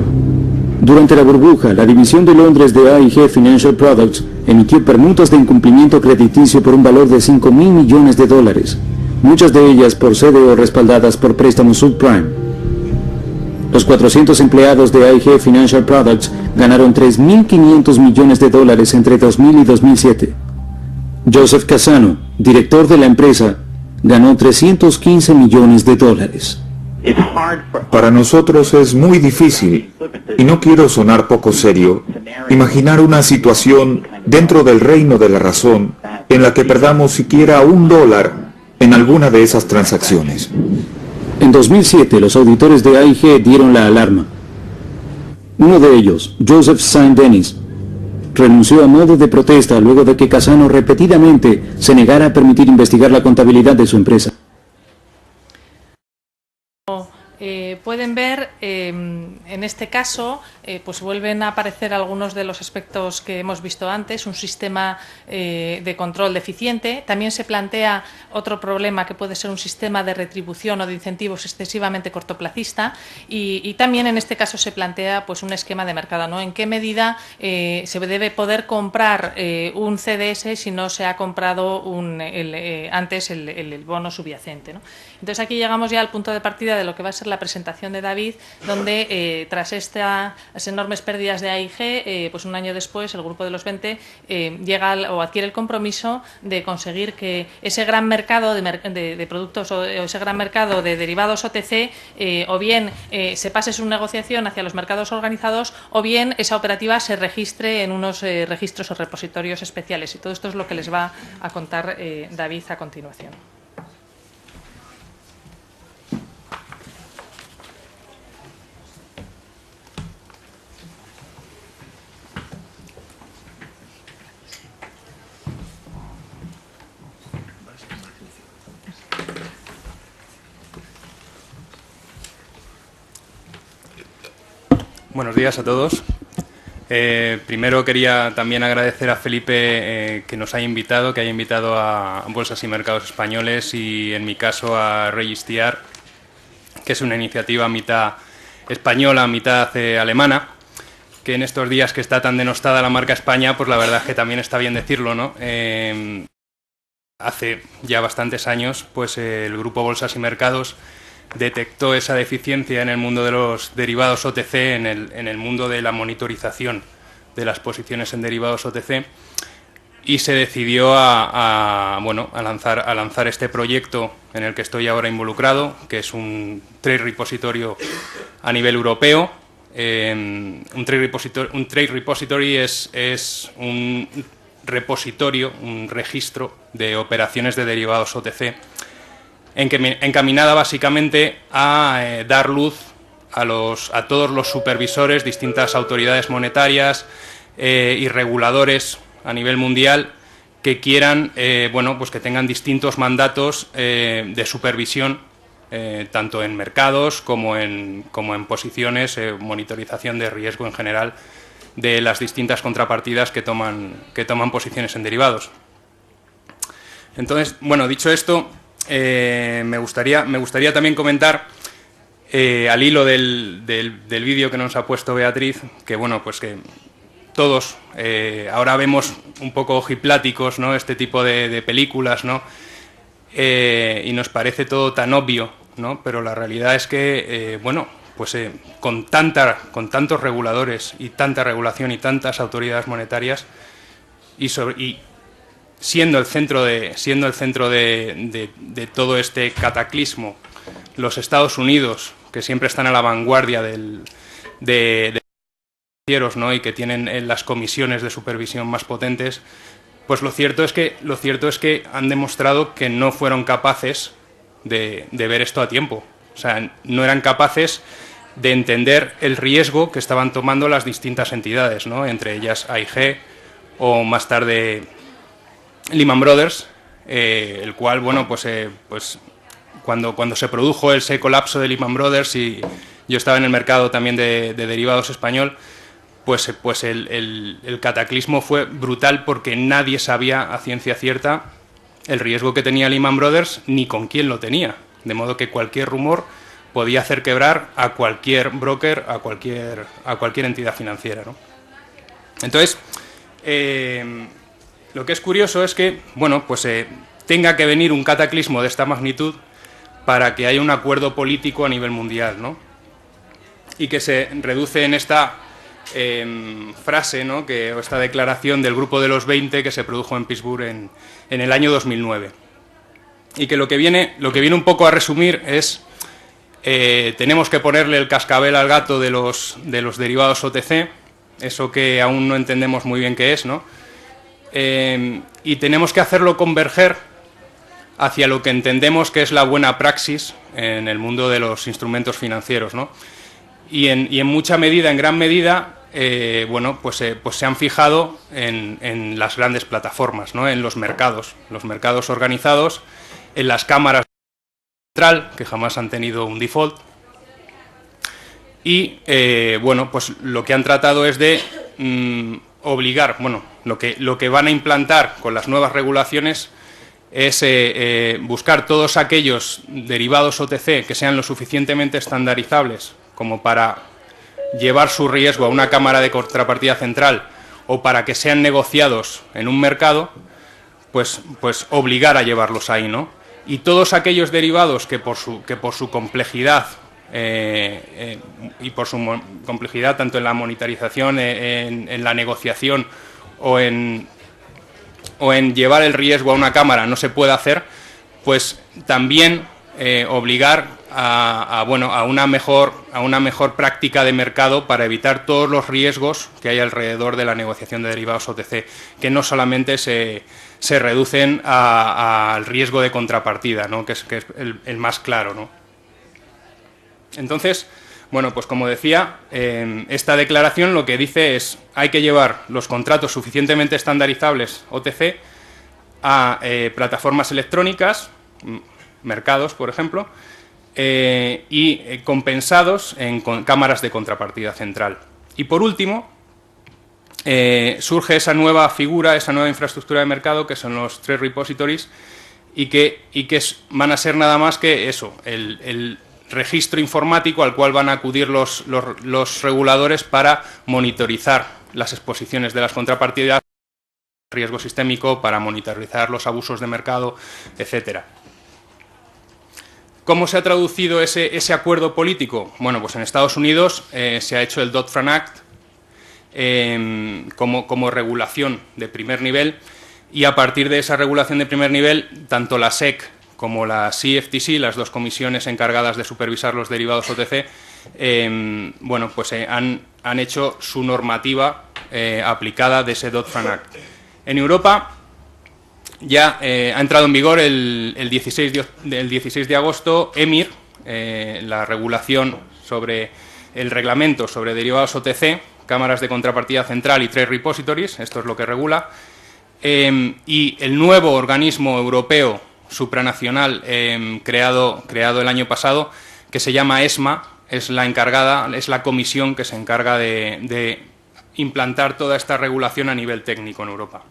Durante la burbuja, la división de Londres de AIG Financial Products emitió permutas de incumplimiento crediticio por un valor de $5.000 millones, muchas de ellas por CDO respaldadas por préstamos subprime. Los 400 empleados de AIG Financial Products ganaron $3.500 millones entre 2000 y 2007. Joseph Casano, director de la empresa, ganó $315 millones. Para nosotros es muy difícil, y no quiero sonar poco serio, imaginar una situación dentro del reino de la razón en la que perdamos siquiera $1 en alguna de esas transacciones. En 2007, los auditores de AIG dieron la alarma. Uno de ellos, Joseph Saint-Denis, renunció a modo de protesta luego de que Cassano repetidamente se negara a permitir investigar la contabilidad de su empresa. Pueden ver, en este caso, pues vuelven a aparecer algunos de los aspectos que hemos visto antes, un sistema de control deficiente. También se plantea otro problema que puede ser un sistema de retribución o de incentivos excesivamente cortoplacista y también en este caso se plantea pues un esquema de mercado, ¿no? En qué medida se debe poder comprar un CDS si no se ha comprado antes el bono subyacente, ¿no? Entonces aquí llegamos ya al punto de partida de lo que va a ser la presentación de David, donde tras estas enormes pérdidas de AIG, pues un año después el grupo de los 20 llega o adquiere el compromiso de conseguir que ese gran mercado de productos o ese gran mercado de derivados OTC o bien se pase su negociación hacia los mercados organizados o bien esa operativa se registre en unos registros o repositorios especiales. Y todo esto es lo que les va a contar David a continuación. Buenos días a todos. Primero quería también agradecer a Felipe que nos haya invitado, que haya invitado a Bolsas y Mercados Españoles y en mi caso a Registiar, que es una iniciativa mitad española, mitad alemana, que en estos días que está tan denostada la marca España, pues la verdad es que también está bien decirlo, ¿no? Hace ya bastantes años, pues el grupo Bolsas y Mercados detectó esa deficiencia en el mundo de los derivados OTC, en el mundo de la monitorización de las posiciones en derivados OTC, y se decidió a lanzar este proyecto en el que estoy ahora involucrado, que es un trade repositorio a nivel europeo. Un trade repository es un repositorio, un registro de operaciones de derivados OTC, encaminada básicamente a dar luz a todos los supervisores, distintas autoridades monetarias y reguladores a nivel mundial que quieran, pues que tengan distintos mandatos de supervisión, tanto en mercados como en posiciones, monitorización de riesgo en general de las distintas contrapartidas que toman posiciones en derivados. Entonces, bueno, dicho esto, me gustaría también comentar, al hilo del vídeo que nos ha puesto Beatriz, que bueno, pues que todos ahora vemos un poco ojipláticos, ¿no?, este tipo de películas, ¿no?, y nos parece todo tan obvio, ¿no?, pero la realidad es que, con tantos reguladores y tanta regulación y tantas autoridades monetarias y siendo el centro de todo este cataclismo los Estados Unidos, que siempre están a la vanguardia de financieros, ¿no?, y que tienen las comisiones de supervisión más potentes, pues lo cierto es que han demostrado que no fueron capaces de ver esto a tiempo. O sea, no eran capaces de entender el riesgo que estaban tomando las distintas entidades, ¿no?, entre ellas AIG o más tarde Lehman Brothers, el cual, bueno, pues cuando se produjo ese colapso de Lehman Brothers y yo estaba en el mercado también de derivados español, pues el cataclismo fue brutal porque nadie sabía a ciencia cierta el riesgo que tenía Lehman Brothers ni con quién lo tenía, de modo que cualquier rumor podía hacer quebrar a cualquier broker, a cualquier entidad financiera, ¿no? Entonces, lo que es curioso es que, bueno, pues tenga que venir un cataclismo de esta magnitud para que haya un acuerdo político a nivel mundial, ¿no? Y que se reduce en esta frase, ¿no?, o esta declaración del Grupo de los 20 que se produjo en Pittsburgh en el año 2009. Y que lo que viene un poco a resumir es Tenemos que ponerle el cascabel al gato de los derivados OTC, eso que aún no entendemos muy bien qué es, ¿no? Y tenemos que hacerlo converger hacia lo que entendemos que es la buena praxis en el mundo de los instrumentos financieros, ¿no? Y en mucha medida, en gran medida, bueno, pues se han fijado en las grandes plataformas, ¿no? En los mercados organizados, en las cámaras central, que jamás han tenido un default, y bueno, pues lo que han tratado es de obligar, bueno, lo que van a implantar con las nuevas regulaciones es buscar todos aquellos derivados OTC que sean lo suficientemente estandarizables como para llevar su riesgo a una cámara de contrapartida central o para que sean negociados en un mercado, pues obligar a llevarlos ahí, ¿no? Y todos aquellos derivados que por su complejidad y por su complejidad tanto en la monitorización, en la negociación o en llevar el riesgo a una cámara no se puede hacer, pues también obligar a una mejor práctica de mercado para evitar todos los riesgos que hay alrededor de la negociación de derivados OTC, que no solamente se reducen al riesgo de contrapartida, ¿no? que es el más claro, ¿no? Entonces, bueno, pues como decía, esta declaración lo que dice es hay que llevar los contratos suficientemente estandarizables OTC a plataformas electrónicas, mercados, por ejemplo, y compensados en cámaras de contrapartida central. Y por último, surge esa nueva figura, esa nueva infraestructura de mercado que son los trade repositories y que van a ser nada más que eso, el registro informático al cual van a acudir los reguladores para monitorizar las exposiciones de las contrapartidas, riesgo sistémico, para monitorizar los abusos de mercado, etcétera. ¿Cómo se ha traducido ese acuerdo político? Bueno, pues en Estados Unidos se ha hecho el Dodd-Frank Act como regulación de primer nivel, y a partir de esa regulación de primer nivel, tanto la SEC como la CFTC, las dos comisiones encargadas de supervisar los derivados OTC, bueno, pues han hecho su normativa aplicada de ese Dodd-Frank Act. En Europa ya ha entrado en vigor el 16 de agosto EMIR, la regulación sobre el reglamento sobre derivados OTC, cámaras de contrapartida central y trade repositories, esto es lo que regula, y el nuevo organismo europeo supranacional creado el año pasado, que se llama ESMA, es la comisión que se encarga de implantar toda esta regulación a nivel técnico en Europa.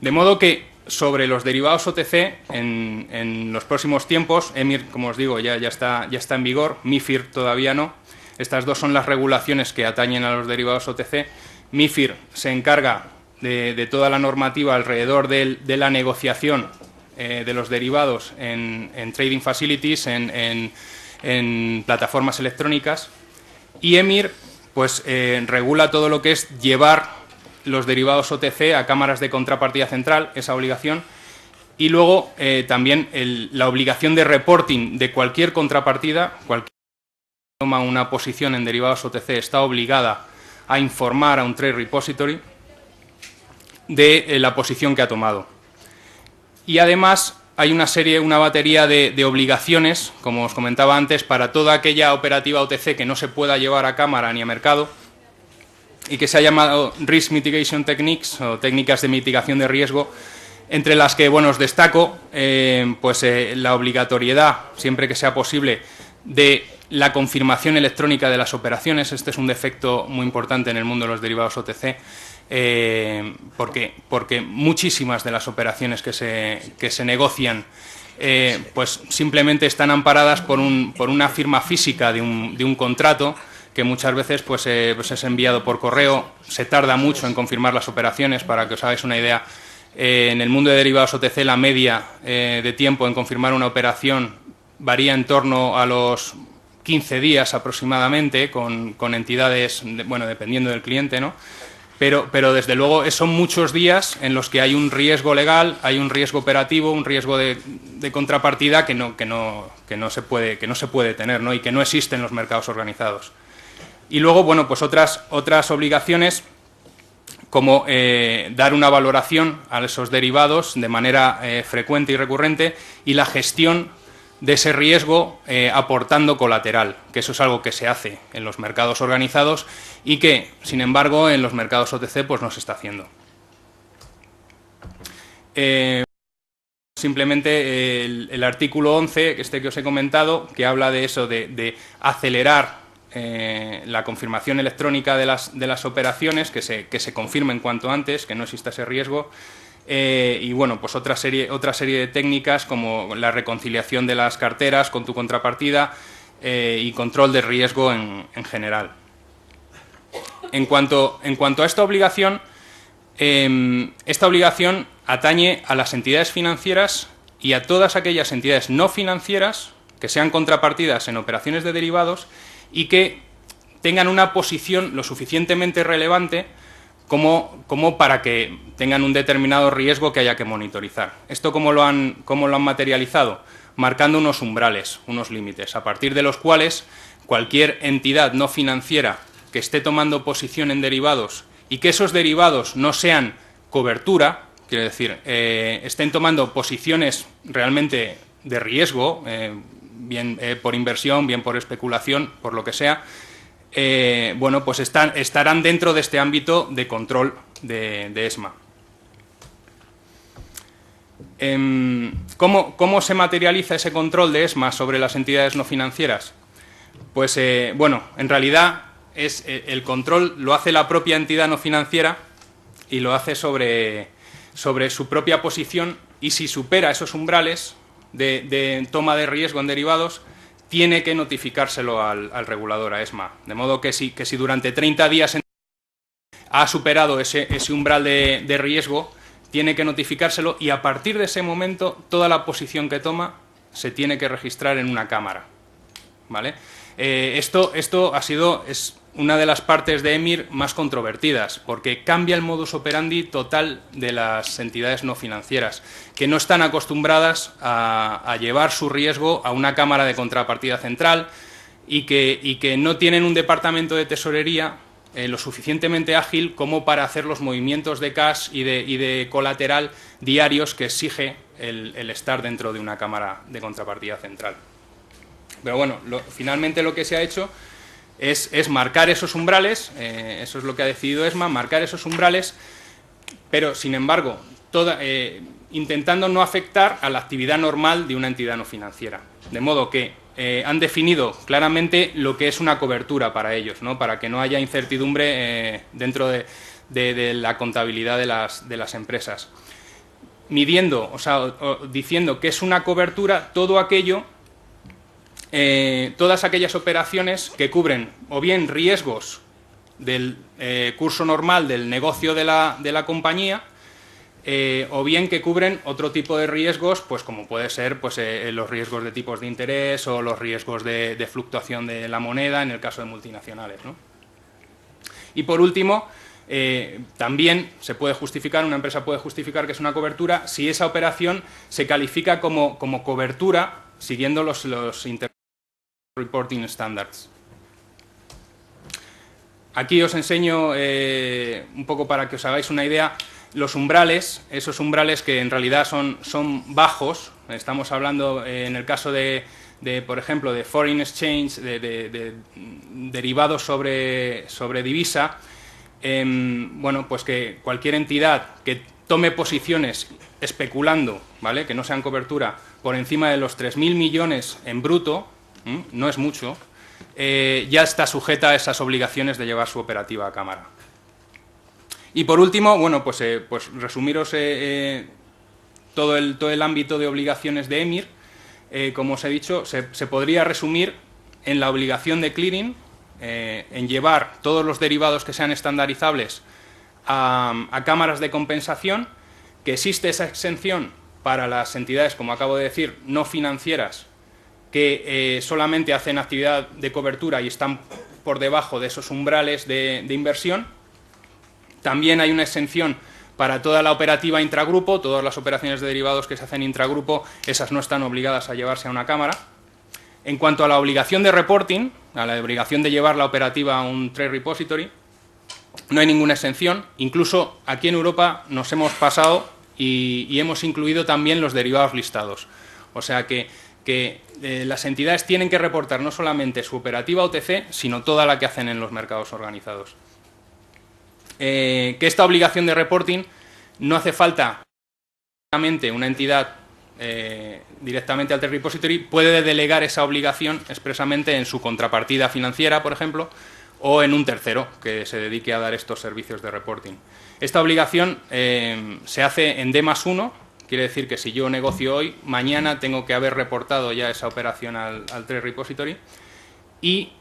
De modo que sobre los derivados OTC, en los próximos tiempos, EMIR, como os digo, ya está en vigor, MiFIR todavía no. Estas dos son las regulaciones que atañen a los derivados OTC. MiFIR se encarga de toda la normativa alrededor de la negociación de los derivados en trading facilities, en plataformas electrónicas, y EMIR pues regula todo lo que es llevar los derivados OTC a cámaras de contrapartida central, esa obligación, y luego también la obligación de reporting de cualquier contrapartida. Cualquier que toma una posición en derivados OTC está obligada a informar a un trade repository de la posición que ha tomado. Y además hay una batería de obligaciones, como os comentaba antes, para toda aquella operativa OTC que no se pueda llevar a cámara ni a mercado y que se ha llamado Risk Mitigation Techniques o técnicas de mitigación de riesgo, entre las que, bueno, os destaco la obligatoriedad, siempre que sea posible, de la confirmación electrónica de las operaciones. Este es un defecto muy importante en el mundo de los derivados OTC, porque muchísimas de las operaciones que se negocian pues simplemente están amparadas por una firma física de un contrato que muchas veces pues es enviado por correo. Se tarda mucho en confirmar las operaciones. Para que os hagáis una idea, en el mundo de derivados OTC la media de tiempo en confirmar una operación varía en torno a los 15 días aproximadamente, con entidades, bueno, dependiendo del cliente, ¿no? pero desde luego son muchos días en los que hay un riesgo legal, hay un riesgo operativo, un riesgo de contrapartida que no se puede tener, ¿no? Y que no existe en los mercados organizados. Y luego, bueno, pues otras obligaciones, como dar una valoración a esos derivados de manera frecuente y recurrente, y la gestión de ese riesgo aportando colateral, que eso es algo que se hace en los mercados organizados y que, sin embargo, en los mercados OTC pues no se está haciendo. Simplemente el artículo 11, que os he comentado, que habla de eso, de acelerar la confirmación electrónica de las operaciones, que se confirmen cuanto antes, que no exista ese riesgo. Y bueno, pues otra serie de técnicas como la reconciliación de las carteras con tu contrapartida y control de riesgo en general. En cuanto a esta obligación atañe a las entidades financieras y a todas aquellas entidades no financieras que sean contrapartidas en operaciones de derivados y que tengan una posición lo suficientemente relevante como para que tengan un determinado riesgo que haya que monitorizar. ¿Esto cómo lo han materializado? Marcando unos umbrales, unos límites, a partir de los cuales cualquier entidad no financiera que esté tomando posición en derivados y que esos derivados no sean cobertura, quiere decir, estén tomando posiciones realmente de riesgo, bien por inversión, bien por especulación, por lo que sea, bueno, pues estarán dentro de este ámbito de control de ESMA. ¿Cómo se materializa ese control de ESMA sobre las entidades no financieras? Pues, bueno, en realidad el control lo hace la propia entidad no financiera y lo hace sobre su propia posición, y si supera esos umbrales de toma de riesgo en derivados, tiene que notificárselo al regulador, a ESMA. De modo que si durante 30 días ha superado ese umbral de riesgo, tiene que notificárselo, y a partir de ese momento toda la posición que toma se tiene que registrar en una cámara, ¿vale? Esto es una de las partes de EMIR más controvertidas, porque cambia el modus operandi total de las entidades no financieras, que no están acostumbradas a llevar su riesgo a una cámara de contrapartida central y que no tienen un departamento de tesorería lo suficientemente ágil como para hacer los movimientos de cash y de colateral diarios que exige el estar dentro de una cámara de contrapartida central. Pero bueno, finalmente lo que se ha hecho es marcar esos umbrales, eso es lo que ha decidido ESMA, marcar esos umbrales, pero sin embargo intentando no afectar a la actividad normal de una entidad no financiera. De modo que han definido claramente lo que es una cobertura para ellos, ¿no? Para que no haya incertidumbre dentro de la contabilidad de las empresas. Midiendo, diciendo que es una cobertura todo aquello, todas aquellas operaciones que cubren o bien riesgos del curso normal del negocio de la compañía, o bien que cubren otro tipo de riesgos, pues como puede ser pues, los riesgos de tipos de interés o los riesgos de fluctuación de la moneda en el caso de multinacionales, ¿no? Y por último, también se puede justificar, una empresa puede justificar que es una cobertura si esa operación se califica como cobertura siguiendo los Reporting Standards. Aquí os enseño un poco para que os hagáis una idea los umbrales, esos umbrales que en realidad son bajos. Estamos hablando en el caso de por ejemplo, de foreign exchange, de derivados sobre divisa. Bueno, pues que cualquier entidad que tome posiciones especulando, ¿vale?, que no sean cobertura, por encima de los 3.000 millones en bruto, no es mucho, ya está sujeta a esas obligaciones de llevar su operativa a cámara. Y por último, bueno, pues resumiros todo el ámbito de obligaciones de EMIR. Como os he dicho, se podría resumir en la obligación de clearing, en llevar todos los derivados que sean estandarizables a cámaras de compensación, que existe esa exención para las entidades, como acabo de decir, no financieras, que solamente hacen actividad de cobertura y están por debajo de esos umbrales de inversión. También hay una exención para toda la operativa intragrupo, todas las operaciones de derivados que se hacen intragrupo, esas no están obligadas a llevarse a una cámara. En cuanto a la obligación de reporting, a la obligación de llevar la operativa a un trade repository, no hay ninguna exención. Incluso aquí en Europa nos hemos pasado y hemos incluido también los derivados listados. O sea que las entidades tienen que reportar no solamente su operativa OTC, sino toda la que hacen en los mercados organizados. Que esta obligación de reporting no hace falta una entidad directamente al trade repository, puede delegar esa obligación expresamente en su contrapartida financiera, por ejemplo, o en un tercero que se dedique a dar estos servicios de reporting. Esta obligación se hace en D+1, quiere decir que si yo negocio hoy, mañana tengo que haber reportado ya esa operación al trade repository, y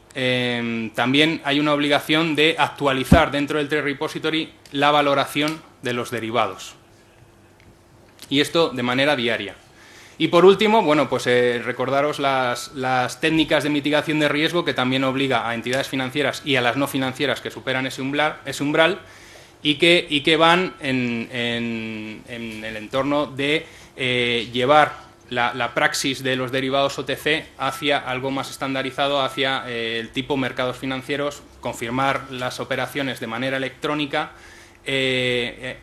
también hay una obligación de actualizar dentro del trade repository la valoración de los derivados, y esto de manera diaria. Y por último, bueno, pues recordaros las técnicas de mitigación de riesgo, que también obliga a entidades financieras y a las no financieras que superan ese umbral y que van en el entorno de llevar la praxis de los derivados OTC hacia algo más estandarizado, hacia el tipo mercados financieros, confirmar las operaciones de manera electrónica,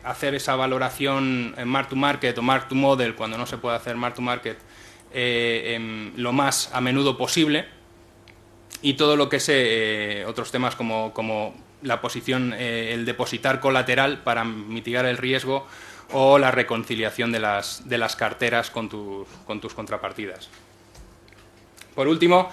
hacer esa valoración en mark to market o mark to model cuando no se puede hacer mark to market lo más a menudo posible, y todo lo que es otros temas como la posición, el depositar colateral para mitigar el riesgo, o la reconciliación de las carteras con tus contrapartidas. Por último,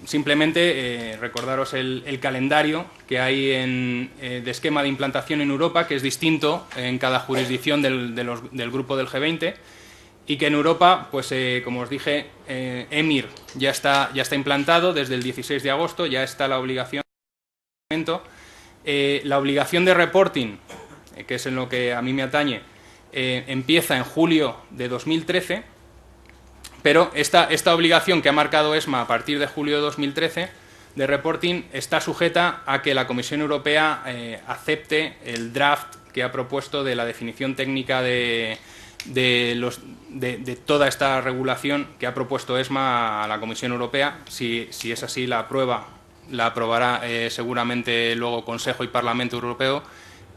simplemente recordaros el calendario que hay de esquema de implantación en Europa, que es distinto en cada jurisdicción del grupo del G20, y que en Europa, pues como os dije, EMIR ya está implantado desde el 16 de agosto, ya está la obligación. La obligación de reporting, que es en lo que a mí me atañe, empieza en julio de 2013, pero esta obligación que ha marcado ESMA a partir de julio de 2013 de reporting está sujeta a que la Comisión Europea acepte el draft que ha propuesto de la definición técnica de toda esta regulación que ha propuesto ESMA a la Comisión Europea. Si es así, la aprobará seguramente luego Consejo y Parlamento Europeo,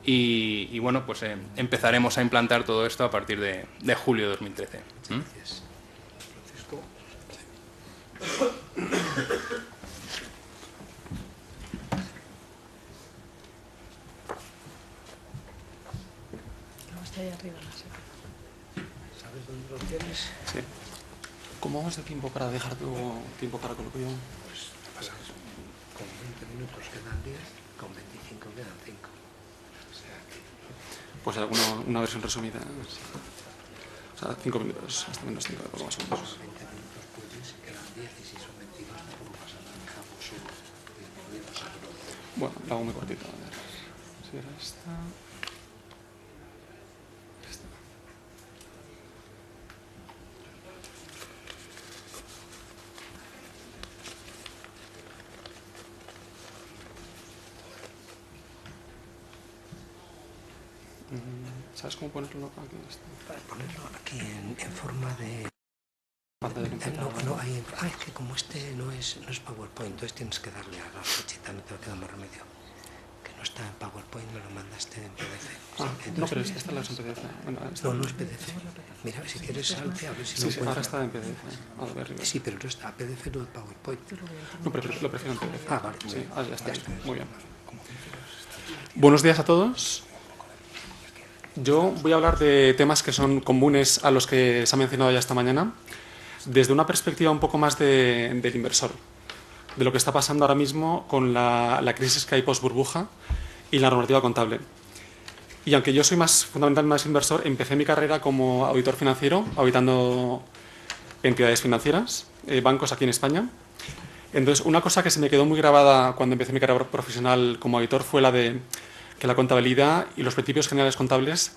y bueno, pues empezaremos a implantar todo esto a partir de julio de 2013. Gracias. Francisco. Está ahí arriba, no sé. ¿Sabes dónde lo tienes? Sí. ¿Cómo vamos de tiempo para dejar tiempo para colocación? Pues con 20 minutos quedan 10, con 25 quedan 5. O sea que... Pues una versión resumida. O sea, 5 minutos, hasta menos 5, más o menos. 20 minutos puedes, quedan 10, y si son 22 tampoco pasa nada, dejamos Bueno, lo hago muy cortito. A ver. Si era esta. ¿Sabes cómo ponerlo aquí? ponerlo aquí en forma de... No, es que como este no es PowerPoint, entonces tienes que darle a la flechita, no te queda más remedio. Que no está en PowerPoint, me lo mandaste en PDF. No, pero esta la es en PDF. Bueno, no es PDF. Mira, si quieres salte a ver si sí, lo sí, encuentras. ahora está en PDF. A ver, sí, pero no está PDF, no en PowerPoint. No, pero lo prefiero en PDF. Ah, vale. Sí, ya está. Muy bien. Buenos días a todos. Yo voy a hablar de temas que son comunes a los que se ha mencionado ya esta mañana, desde una perspectiva un poco más del inversor, de lo que está pasando ahora mismo con la crisis que hay post-burbuja y la normativa contable. Y aunque yo soy fundamentalmente más inversor, empecé mi carrera como auditor financiero, auditando entidades financieras, bancos aquí en España. Entonces, una cosa que se me quedó muy grabada cuando empecé mi carrera profesional como auditor fue la de que la contabilidad y los principios generales contables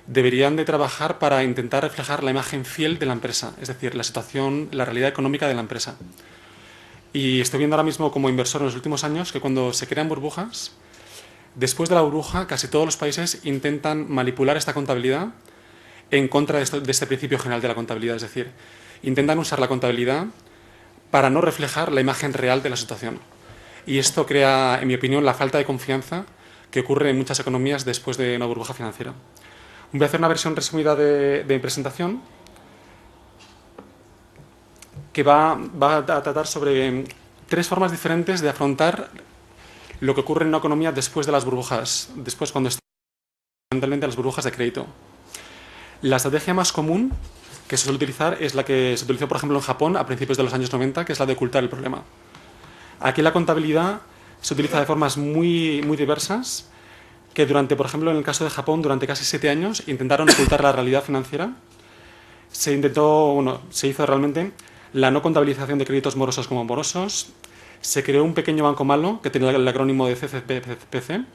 deberían de trabajar para intentar reflejar la imagen fiel de la empresa, es decir, la situación, la realidad económica de la empresa. Y estoy viendo ahora mismo como inversor en los últimos años que cuando se crean burbujas, Después de la burbuja, casi todos los países intentan manipular esta contabilidad en contra de este principio general de la contabilidad. Es decir, intentan usar la contabilidad para no reflejar la imagen real de la situación. Y esto crea, en mi opinión, la falta de confianza que ocurre en muchas economías después de una burbuja financiera. Voy a hacer una versión resumida de mi presentación que va a tratar sobre 3 formas diferentes de afrontar lo que ocurre en una economía después de las burbujas, cuando están fundamentalmente las burbujas de crédito. La estrategia más común que se suele utilizar es la que se utilizó, por ejemplo, en Japón a principios de los años 90, que es la de ocultar el problema. Aquí la contabilidad se utiliza de formas muy diversas, que por ejemplo, en el caso de Japón, durante casi 7 años intentaron ocultar la realidad financiera. Se hizo realmente la no contabilización de créditos morosos como morosos. Se creó un pequeño banco malo, que tenía el acrónimo de CCPC,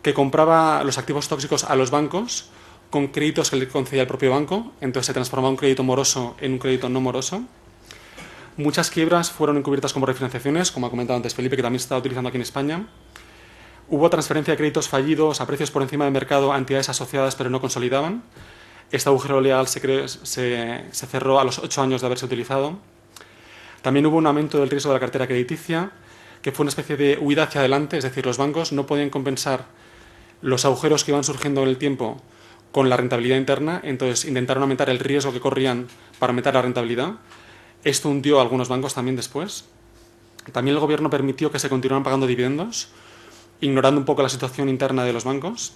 que compraba los activos tóxicos a los bancos con créditos que le concedía el propio banco. Entonces se transformaba un crédito moroso en un crédito no moroso. Muchas quiebras fueron encubiertas como refinanciaciones, como ha comentado antes Felipe, que también se está utilizando aquí en España. Hubo transferencia de créditos fallidos a precios por encima del mercado a entidades asociadas pero no consolidaban. Este agujero legal se cerró a los 8 años de haberse utilizado. También hubo un aumento del riesgo de la cartera crediticia, que fue una especie de huida hacia adelante, es decir, los bancos no podían compensar los agujeros que iban surgiendo en el tiempo con la rentabilidad interna, entonces intentaron aumentar el riesgo que corrían para aumentar la rentabilidad. Esto hundió a algunos bancos también después. También el gobierno permitió que se continuaran pagando dividendos, ignorando un poco la situación interna de los bancos.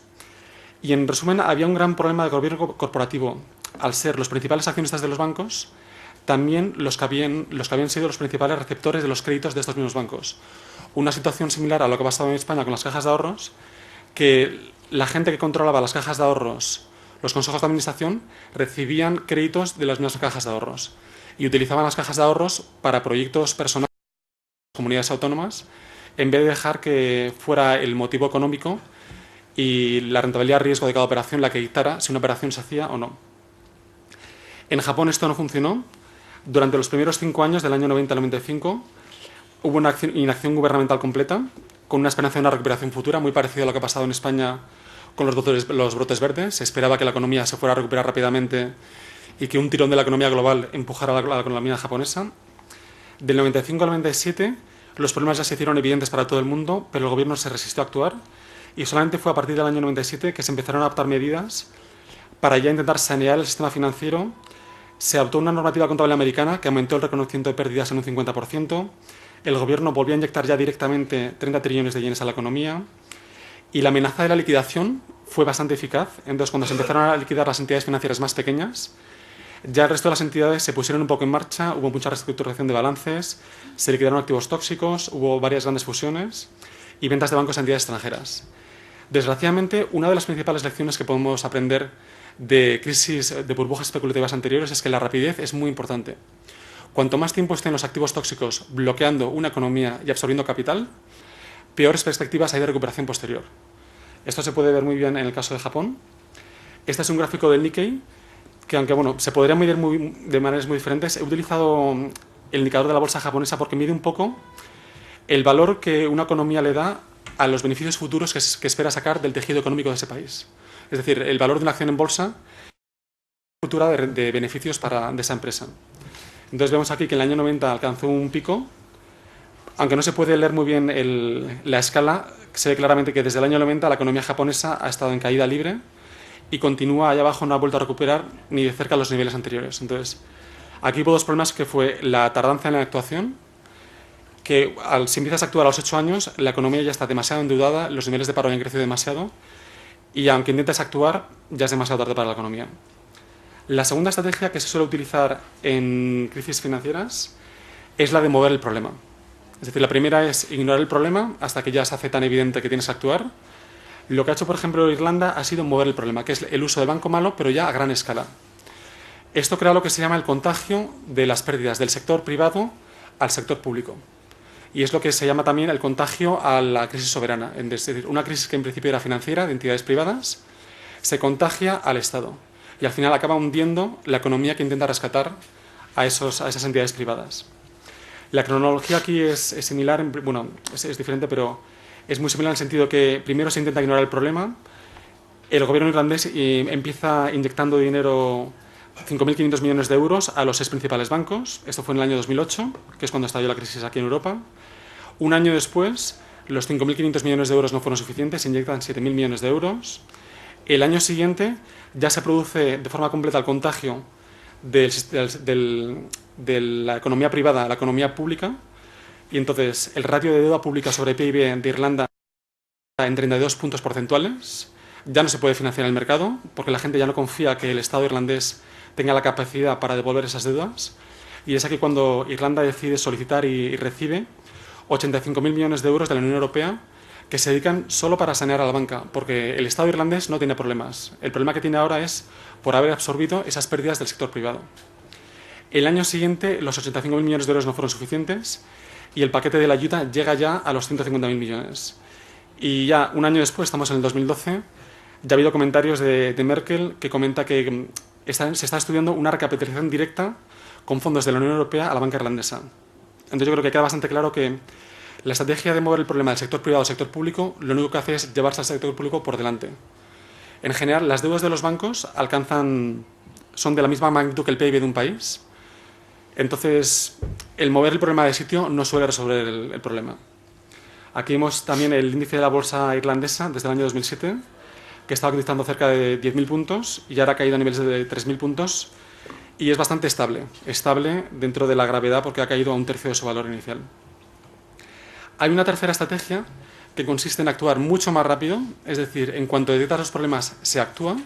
Y en resumen, había un gran problema de gobierno corporativo. Al ser los principales accionistas de los bancos, también los que habían sido los principales receptores de los créditos de estos mismos bancos. Una situación similar a lo que ha pasado en España con las cajas de ahorros, que la gente que controlaba las cajas de ahorros, los consejos de administración, recibían créditos de las mismas cajas de ahorros y utilizaban las cajas de ahorros para proyectos personales de comunidades autónomas, en vez de dejar que fuera el motivo económico y la rentabilidad riesgo de cada operación la que dictara si una operación se hacía o no. En Japón esto no funcionó. Durante los primeros 5 años, del año 90 al 95, hubo una inacción gubernamental completa, con una esperanza de una recuperación futura, muy parecida a lo que ha pasado en España con los brotes verdes. Se esperaba que la economía se fuera a recuperar rápidamente y que un tirón de la economía global empujara a la economía japonesa. Del 95 al 97, los problemas ya se hicieron evidentes para todo el mundo, pero el gobierno se resistió a actuar y solamente fue a partir del año 97 que se empezaron a adoptar medidas para ya intentar sanear el sistema financiero. Se adoptó una normativa contable americana que aumentó el reconocimiento de pérdidas en un 50%. El gobierno volvió a inyectar ya directamente 30 trillones de yenes a la economía y la amenaza de la liquidación fue bastante eficaz. Entonces, cuando se empezaron a liquidar las entidades financieras más pequeñas, ya el resto de las entidades se pusieron un poco en marcha, hubo mucha reestructuración de balances, se liquidaron activos tóxicos, hubo varias grandes fusiones y ventas de bancos a entidades extranjeras. Desgraciadamente, una de las principales lecciones que podemos aprender de crisis de burbujas especulativas anteriores es que la rapidez es muy importante. Cuanto más tiempo estén los activos tóxicos bloqueando una economía y absorbiendo capital, peores perspectivas hay de recuperación posterior. Esto se puede ver muy bien en el caso de Japón. Este es un gráfico del Nikkei, que aunque se podría medir de maneras muy diferentes, he utilizado el indicador de la bolsa japonesa porque mide un poco el valor que una economía le da a los beneficios futuros que espera sacar del tejido económico de ese país. Es decir, el valor de una acción en bolsa futura de beneficios de esa empresa. Entonces vemos aquí que en el año 90 alcanzó un pico. Aunque no se puede leer muy bien la escala, se ve claramente que desde el año 90 la economía japonesa ha estado en caída libre y continúa allá abajo, no ha vuelto a recuperar ni de cerca los niveles anteriores. Entonces, aquí hubo 2 problemas, que fue la tardanza en la actuación, que si empiezas a actuar a los 8 años, la economía ya está demasiado endeudada, los niveles de paro ya han crecido demasiado, y aunque intentes actuar, ya es demasiado tarde para la economía. La segunda estrategia que se suele utilizar en crisis financieras es la de mover el problema. Es decir, la primera es ignorar el problema hasta que ya se hace tan evidente que tienes que actuar. Lo que ha hecho, por ejemplo, Irlanda ha sido mover el problema, que es el uso del banco malo, pero ya a gran escala. Esto crea lo que se llama el contagio de las pérdidas del sector privado al sector público. Y es lo que se llama también el contagio a la crisis soberana. Es decir, una crisis que en principio era financiera, de entidades privadas, se contagia al Estado. Y al final acaba hundiendo la economía que intenta rescatar a esas entidades privadas. La cronología aquí es similar, es diferente, pero es muy similar en el sentido que primero se intenta ignorar el problema. El gobierno irlandés empieza inyectando dinero, 5.500 millones de euros, a los 6 principales bancos. Esto fue en el año 2008, que es cuando estalló la crisis aquí en Europa. Un año después, los 5.500 millones de euros no fueron suficientes, se inyectan 7.000 millones de euros. El año siguiente ya se produce de forma completa el contagio de la economía privada a la economía pública, y entonces el ratio de deuda pública sobre PIB de Irlanda está en 32 puntos porcentuales. Ya no se puede financiar el mercado porque la gente ya no confía que el Estado irlandés tenga la capacidad para devolver esas deudas, y es aquí cuando Irlanda decide solicitar y recibe 85.000 millones de euros de la Unión Europea que se dedican solo para sanear a la banca, porque el Estado irlandés no tiene problemas. El problema que tiene ahora es por haber absorbido esas pérdidas del sector privado. El año siguiente los 85.000 millones de euros no fueron suficientes y el paquete de la ayuda llega ya a los 150.000 millones. Y ya un año después, estamos en el 2012, ya ha habido comentarios de Merkel que comenta que se está estudiando una recapitalización directa con fondos de la Unión Europea a la banca irlandesa. Entonces yo creo que queda bastante claro que la estrategia de mover el problema del sector privado al sector público lo único que hace es llevarse al sector público por delante. En general, las deudas de los bancos son de la misma magnitud que el PIB de un país. Entonces, el mover el problema de sitio no suele resolver el problema. Aquí vemos también el índice de la bolsa irlandesa desde el año 2007, que estaba cotizando cerca de 10.000 puntos y ahora ha caído a niveles de 3.000 puntos y es bastante estable dentro de la gravedad porque ha caído a un tercio de su valor inicial. Hay una tercera estrategia que consiste en actuar mucho más rápido, es decir, en cuanto detectas los problemas se actúa,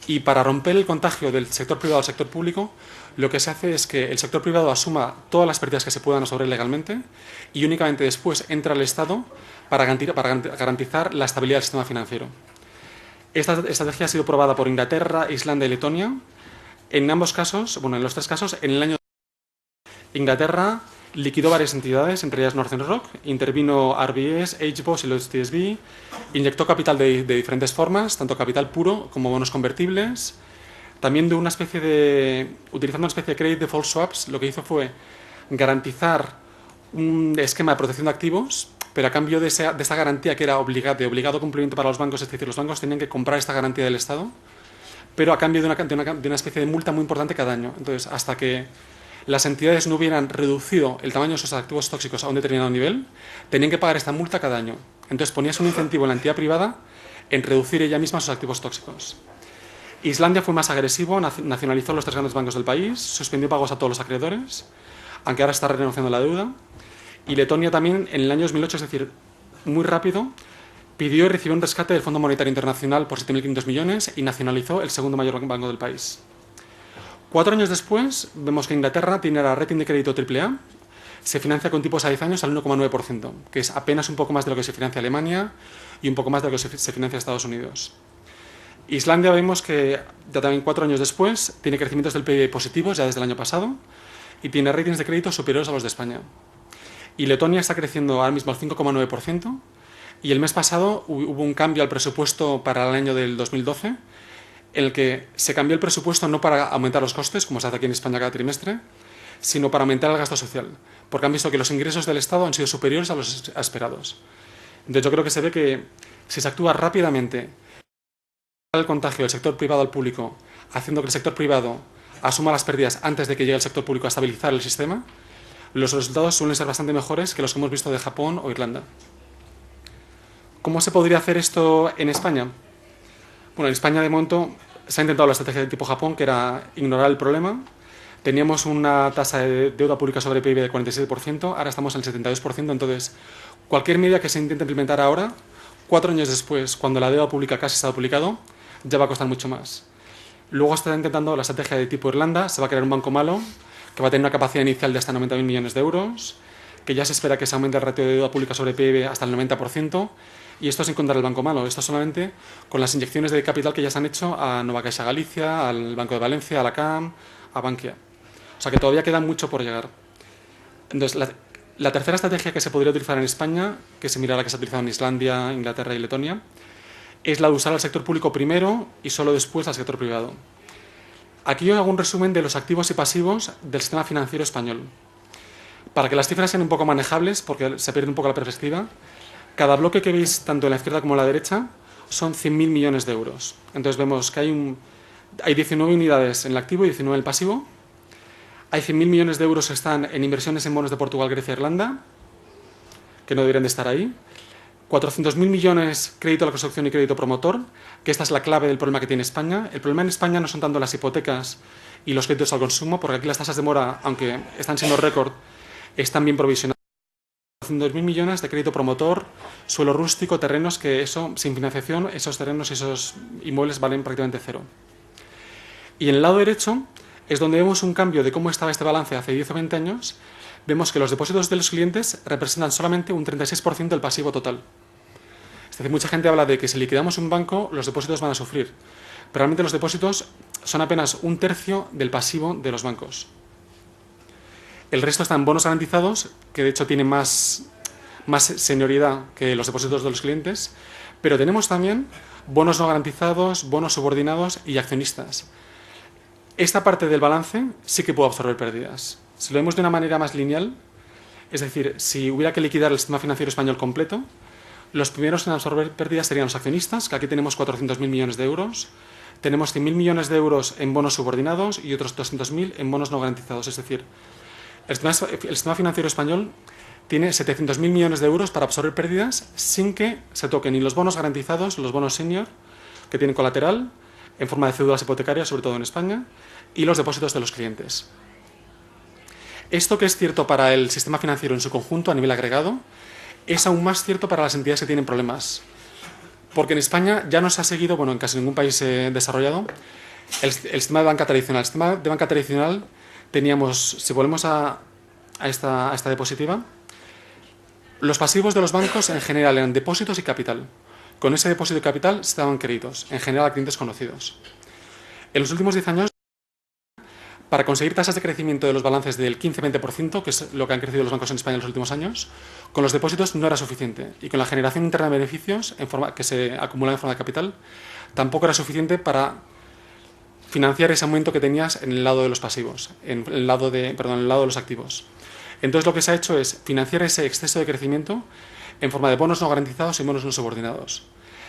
y para romper el contagio del sector privado al sector público, lo que se hace es que el sector privado asuma todas las pérdidas que se puedan absorber legalmente y únicamente después entra el Estado para garantizar la estabilidad del sistema financiero. Esta estrategia ha sido probada por Inglaterra, Islandia y Letonia. En ambos casos, en los tres casos, en el año Inglaterra liquidó varias entidades, entre ellas Northern Rock, intervino RBS, HBOS y los TSB, inyectó capital de diferentes formas, tanto capital puro como bonos convertibles. También utilizando una especie de credit default swaps, lo que hizo fue garantizar un esquema de protección de activos, pero a cambio de esa garantía que era de obligado cumplimiento para los bancos, es decir, los bancos tenían que comprar esta garantía del Estado, pero a cambio de una especie de multa muy importante cada año. Entonces, hasta que las entidades no hubieran reducido el tamaño de sus activos tóxicos a un determinado nivel, tenían que pagar esta multa cada año. Entonces ponías un incentivo en la entidad privada en reducir ella misma sus activos tóxicos. Islandia fue más agresivo, nacionalizó los tres grandes bancos del país, suspendió pagos a todos los acreedores, aunque ahora está renegociando la deuda. Y Letonia también, en el año 2008, es decir, muy rápido, pidió y recibió un rescate del Fondo Monetario Internacional por 7.500 millones y nacionalizó el segundo mayor banco del país. 4 años después, vemos que Inglaterra tiene la rating de crédito AAA, se financia con tipos a 10 años al 1,9%, que es apenas un poco más de lo que se financia Alemania y un poco más de lo que se financia Estados Unidos. Islandia vemos que ya también 4 años después tiene crecimientos del PIB positivos ya desde el año pasado y tiene ratings de crédito superiores a los de España. Y Letonia está creciendo ahora mismo al 5,9% y el mes pasado hubo un cambio al presupuesto para el año del 2012 en el que se cambió el presupuesto no para aumentar los costes, como se hace aquí en España cada trimestre, sino para aumentar el gasto social, porque han visto que los ingresos del Estado han sido superiores a los esperados. Entonces yo creo que se ve que si se actúa rápidamente el contagio del sector privado al público, haciendo que el sector privado asuma las pérdidas antes de que llegue el sector público a estabilizar el sistema, los resultados suelen ser bastante mejores que los que hemos visto de Japón o Irlanda. ¿Cómo se podría hacer esto en España? Bueno, en España de momento se ha intentado la estrategia de tipo Japón, que era ignorar el problema. Teníamos una tasa de deuda pública sobre PIB de 47%, ahora estamos en el 72%, entonces cualquier medida que se intente implementar ahora, 4 años después, cuando la deuda pública casi está duplicado, ya va a costar mucho más. Luego está intentando la estrategia de tipo Irlanda, se va a crear un banco malo, que va a tener una capacidad inicial de hasta 90.000 millones de euros, que ya se espera que se aumente el ratio de deuda pública sobre PIB hasta el 90%, y esto sin contar el banco malo, esto solamente con las inyecciones de capital que ya se han hecho a Nova Caixa Galicia, al Banco de Valencia, a la CAM, a Bankia. O sea que todavía queda mucho por llegar. Entonces, la tercera estrategia que se podría utilizar en España, que es similar a la que se ha utilizado en Islandia, Inglaterra y Letonia, es la de usar al sector público primero y solo después al sector privado. Aquí yo hago un resumen de los activos y pasivos del sistema financiero español. Para que las cifras sean un poco manejables, porque se pierde un poco la perspectiva, Cada bloque que veis, tanto en la izquierda como en la derecha, son 100.000 millones de euros. Entonces vemos que hay 19 unidades en el activo y 19 en el pasivo. Hay 100.000 millones de euros que están en inversiones en bonos de Portugal, Grecia e Irlanda, que no deberían de estar ahí. 400.000 millones crédito a la construcción y crédito promotor, que esta es la clave del problema que tiene España. El problema en España no son tanto las hipotecas y los créditos al consumo, porque aquí las tasas de mora, aunque están siendo récord, están bien provisionadas. 400.000 millones de crédito promotor, suelo rústico, terrenos, que eso, sin financiación, esos terrenos y esos inmuebles valen prácticamente cero. Y en el lado derecho es donde vemos un cambio de cómo estaba este balance hace 10 o 20 años. Vemos que los depósitos de los clientes representan solamente un 36% del pasivo total. Es decir, mucha gente habla de que si liquidamos un banco, los depósitos van a sufrir. Pero realmente los depósitos son apenas un tercio del pasivo de los bancos. El resto están bonos garantizados, que de hecho tienen más senioridad que los depósitos de los clientes, pero tenemos también bonos no garantizados, bonos subordinados y accionistas. Esta parte del balance sí que puede absorber pérdidas. Si lo vemos de una manera más lineal, es decir, si hubiera que liquidar el sistema financiero español completo, los primeros en absorber pérdidas serían los accionistas, que aquí tenemos 400.000 millones de euros, tenemos 100.000 millones de euros en bonos subordinados y otros 200.000 en bonos no garantizados. Es decir, el sistema financiero español tiene 700.000 millones de euros para absorber pérdidas sin que se toquen ni los bonos garantizados, los bonos senior, que tienen colateral, en forma de cédulas hipotecarias, sobre todo en España, y los depósitos de los clientes. Esto, que es cierto para el sistema financiero en su conjunto a nivel agregado, es aún más cierto para las entidades que tienen problemas. Porque en España ya no se ha seguido, bueno, en casi ningún país desarrollado, el sistema de banca tradicional. El sistema de banca tradicional teníamos, si volvemos a esta diapositiva, los pasivos de los bancos en general eran depósitos y capital. Con ese depósito y capital se daban créditos, en general a clientes conocidos. En los últimos 10 años, para conseguir tasas de crecimiento de los balances del 15-20%, que es lo que han crecido los bancos en España en los últimos años, con los depósitos no era suficiente. Y con la generación interna de beneficios que se acumulan en forma de capital, tampoco era suficiente para financiar ese aumento que tenías en el lado de los pasivos, en el lado de los activos. Entonces lo que se ha hecho es financiar ese exceso de crecimiento en forma de bonos no garantizados y bonos no subordinados.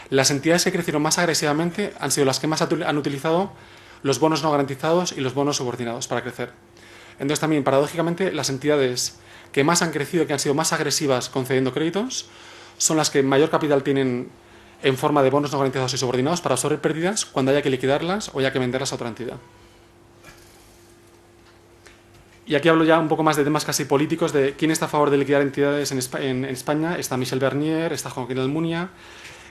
Las entidades que crecieron más agresivamente han sido las que más han utilizado los bonos no garantizados y los bonos subordinados para crecer. Entonces también, paradójicamente, las entidades que más han crecido, que han sido más agresivas concediendo créditos, son las que mayor capital tienen en forma de bonos no garantizados y subordinados para absorber pérdidas cuando haya que liquidarlas o haya que venderlas a otra entidad. Y aquí hablo ya un poco más de temas casi políticos, de quién está a favor de liquidar entidades en España. Está Michel Bernier, está Joaquín Almunia,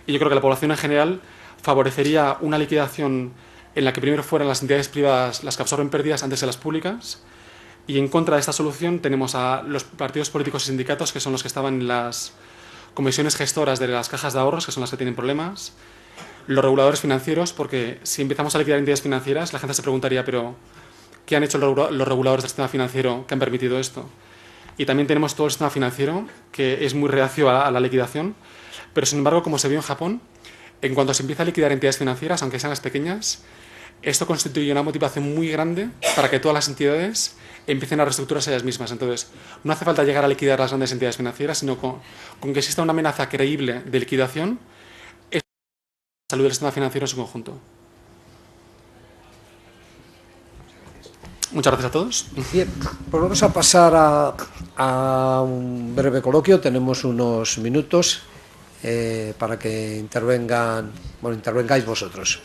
y yo creo que la población en general favorecería una liquidación en la que primero fueran las entidades privadas las que absorben pérdidas antes de las públicas, y en contra de esta solución tenemos a los partidos políticos y sindicatos, que son los que estaban en las comisiones gestoras de las cajas de ahorros, que son las que tienen problemas, los reguladores financieros, porque si empezamos a liquidar entidades financieras, la gente se preguntaría, pero ¿qué han hecho los reguladores del sistema financiero que han permitido esto? Y también tenemos todo el sistema financiero, que es muy reacio a la liquidación, pero sin embargo, como se vio en Japón, en cuanto se empieza a liquidar entidades financieras, aunque sean las pequeñas, esto constituye una motivación muy grande para que todas las entidades empiecen a reestructurarse ellas mismas. Entonces, no hace falta llegar a liquidar las grandes entidades financieras, sino con que exista una amenaza creíble de liquidación, es la salud del sistema financiero en su conjunto. Muchas gracias a todos. Bien, pues vamos a pasar a un breve coloquio. Tenemos unos minutos para que intervengáis vosotros.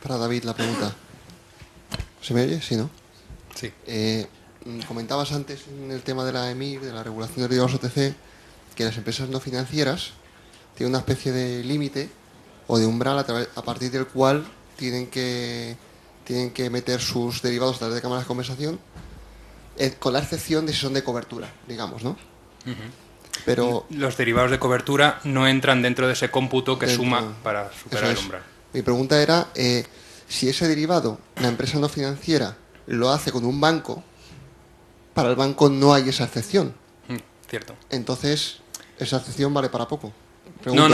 Para David la pregunta. ¿Se me oye? Sí, ¿no? Sí. Comentabas antes en el tema de la EMIR, de la regulación de derivados OTC, que las empresas no financieras tienen una especie de límite o de umbral a partir del cual tienen que meter sus derivados a través de cámaras de compensación, con la excepción de si son de cobertura, digamos, ¿no? Pero los derivados de cobertura no entran dentro de ese cómputo que suma para superar el umbral. Mi pregunta era si ese derivado, la empresa no financiera, lo hace con un banco, para el banco no hay esa excepción. Cierto. Entonces, esa excepción vale para poco. No,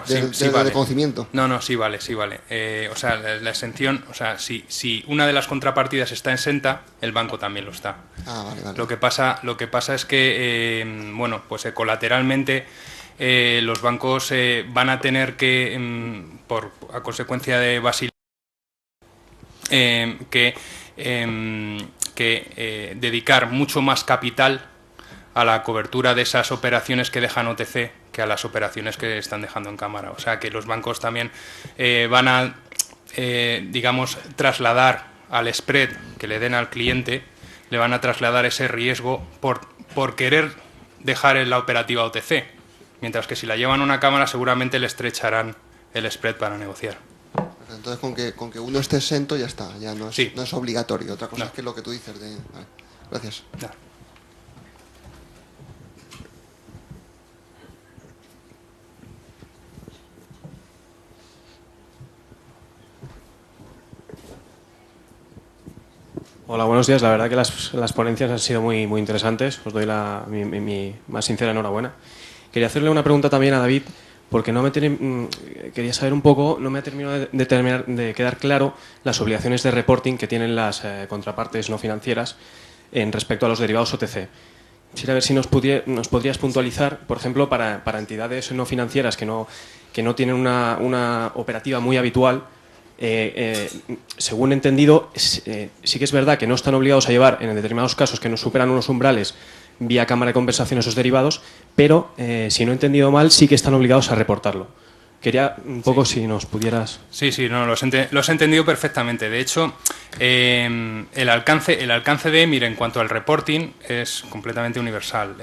sí vale. De conocimiento. No, sí vale. O sea, la exención, o sea, si una de las contrapartidas está exenta, el banco también lo está. Vale. Lo que pasa es que, bueno, pues colateralmente los bancos van a tener que, a consecuencia de Basilea, dedicar mucho más capital a la cobertura de esas operaciones que dejan OTC que a las operaciones que están dejando en cámara. O sea que los bancos también van a, digamos, trasladar al spread que le den al cliente, le van a trasladar ese riesgo por querer dejar la operativa OTC, mientras que si la llevan a una cámara seguramente le estrecharán el spread para negociar. Entonces con que uno esté exento ya está, ya no es obligatorio. Otra cosa es que lo que tú dices de... Vale. Gracias. No. Hola, buenos días. La verdad que las ponencias han sido muy interesantes. Os doy mi más sincera enhorabuena. Quería hacerle una pregunta también a David, porque quería saber un poco, no me ha terminado de quedar claro las obligaciones de reporting que tienen las contrapartes no financieras en respecto a los derivados OTC. Quisiera ver si nos podrías puntualizar, por ejemplo, para entidades no financieras que no tienen una operativa muy habitual. Según he entendido, sí que es verdad que no están obligados a llevar, en determinados casos que no superan unos umbrales, vía cámara de compensación esos derivados, pero si no he entendido mal, sí que están obligados a reportarlo. Quería un poco si nos pudieras... Sí, no, los he entendido perfectamente. De hecho, el alcance de EMIR en cuanto al reporting es completamente universal.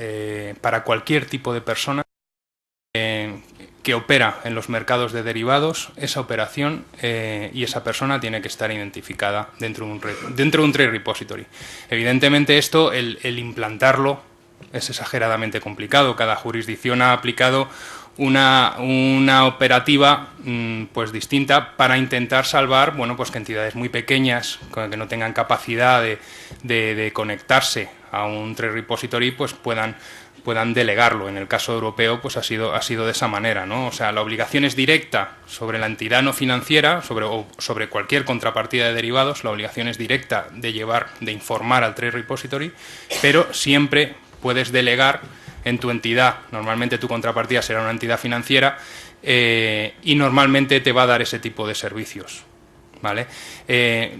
Para cualquier tipo de persona que opera en los mercados de derivados, esa operación y esa persona tiene que estar identificada dentro de un trade repository. Evidentemente esto, el implantarlo es exageradamente complicado. Cada jurisdicción ha aplicado una operativa pues distinta para intentar salvar, bueno, pues que entidades muy pequeñas que no tengan capacidad de conectarse a un trade repository pues puedan delegarlo. En el caso europeo pues ha sido de esa manera, ¿no? O sea, la obligación es directa sobre la entidad no financiera, sobre cualquier contrapartida de derivados. La obligación es directa de informar al trade repository, pero siempre puedes delegar en tu entidad. Normalmente tu contrapartida será una entidad financiera y normalmente te va a dar ese tipo de servicios, ¿vale?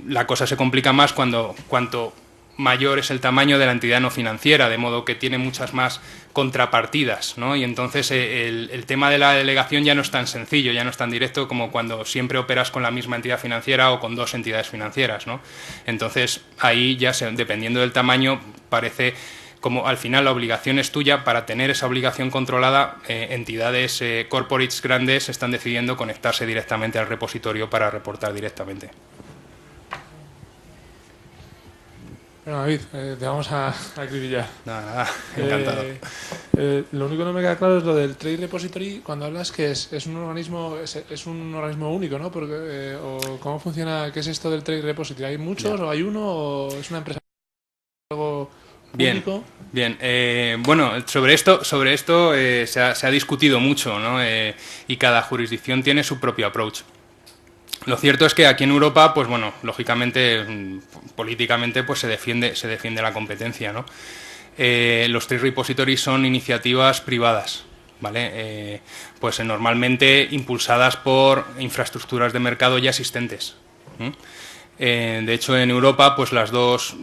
La cosa se complica más cuanto mayor es el tamaño de la entidad no financiera, de modo que tiene muchas más contrapartidas, ¿no? Y entonces el tema de la delegación ya no es tan sencillo, ya no es tan directo como cuando siempre operas con la misma entidad financiera o con dos entidades financieras, ¿no? Entonces ahí ya, dependiendo del tamaño, parece como al final la obligación es tuya. Para tener esa obligación controlada, entidades corporates grandes están decidiendo conectarse directamente al repositorio para reportar directamente. Bueno, David, te vamos a acribillar. Nada, encantado. Lo único que no me queda claro es lo del Trade Repository. Cuando hablas que es un organismo único, ¿no? Porque, o ¿cómo funciona? ¿Qué es esto del Trade Repository? ¿Hay muchos o hay uno o es una empresa algo único? Bien. Bueno, sobre esto se ha discutido mucho, ¿no? Y cada jurisdicción tiene su propio approach. Lo cierto es que aquí en Europa, pues bueno, lógicamente, políticamente, pues se defiende la competencia, ¿no? Los trade repositories son iniciativas privadas, ¿vale? Pues normalmente impulsadas por infraestructuras de mercado ya existentes. De hecho, en Europa, pues las dos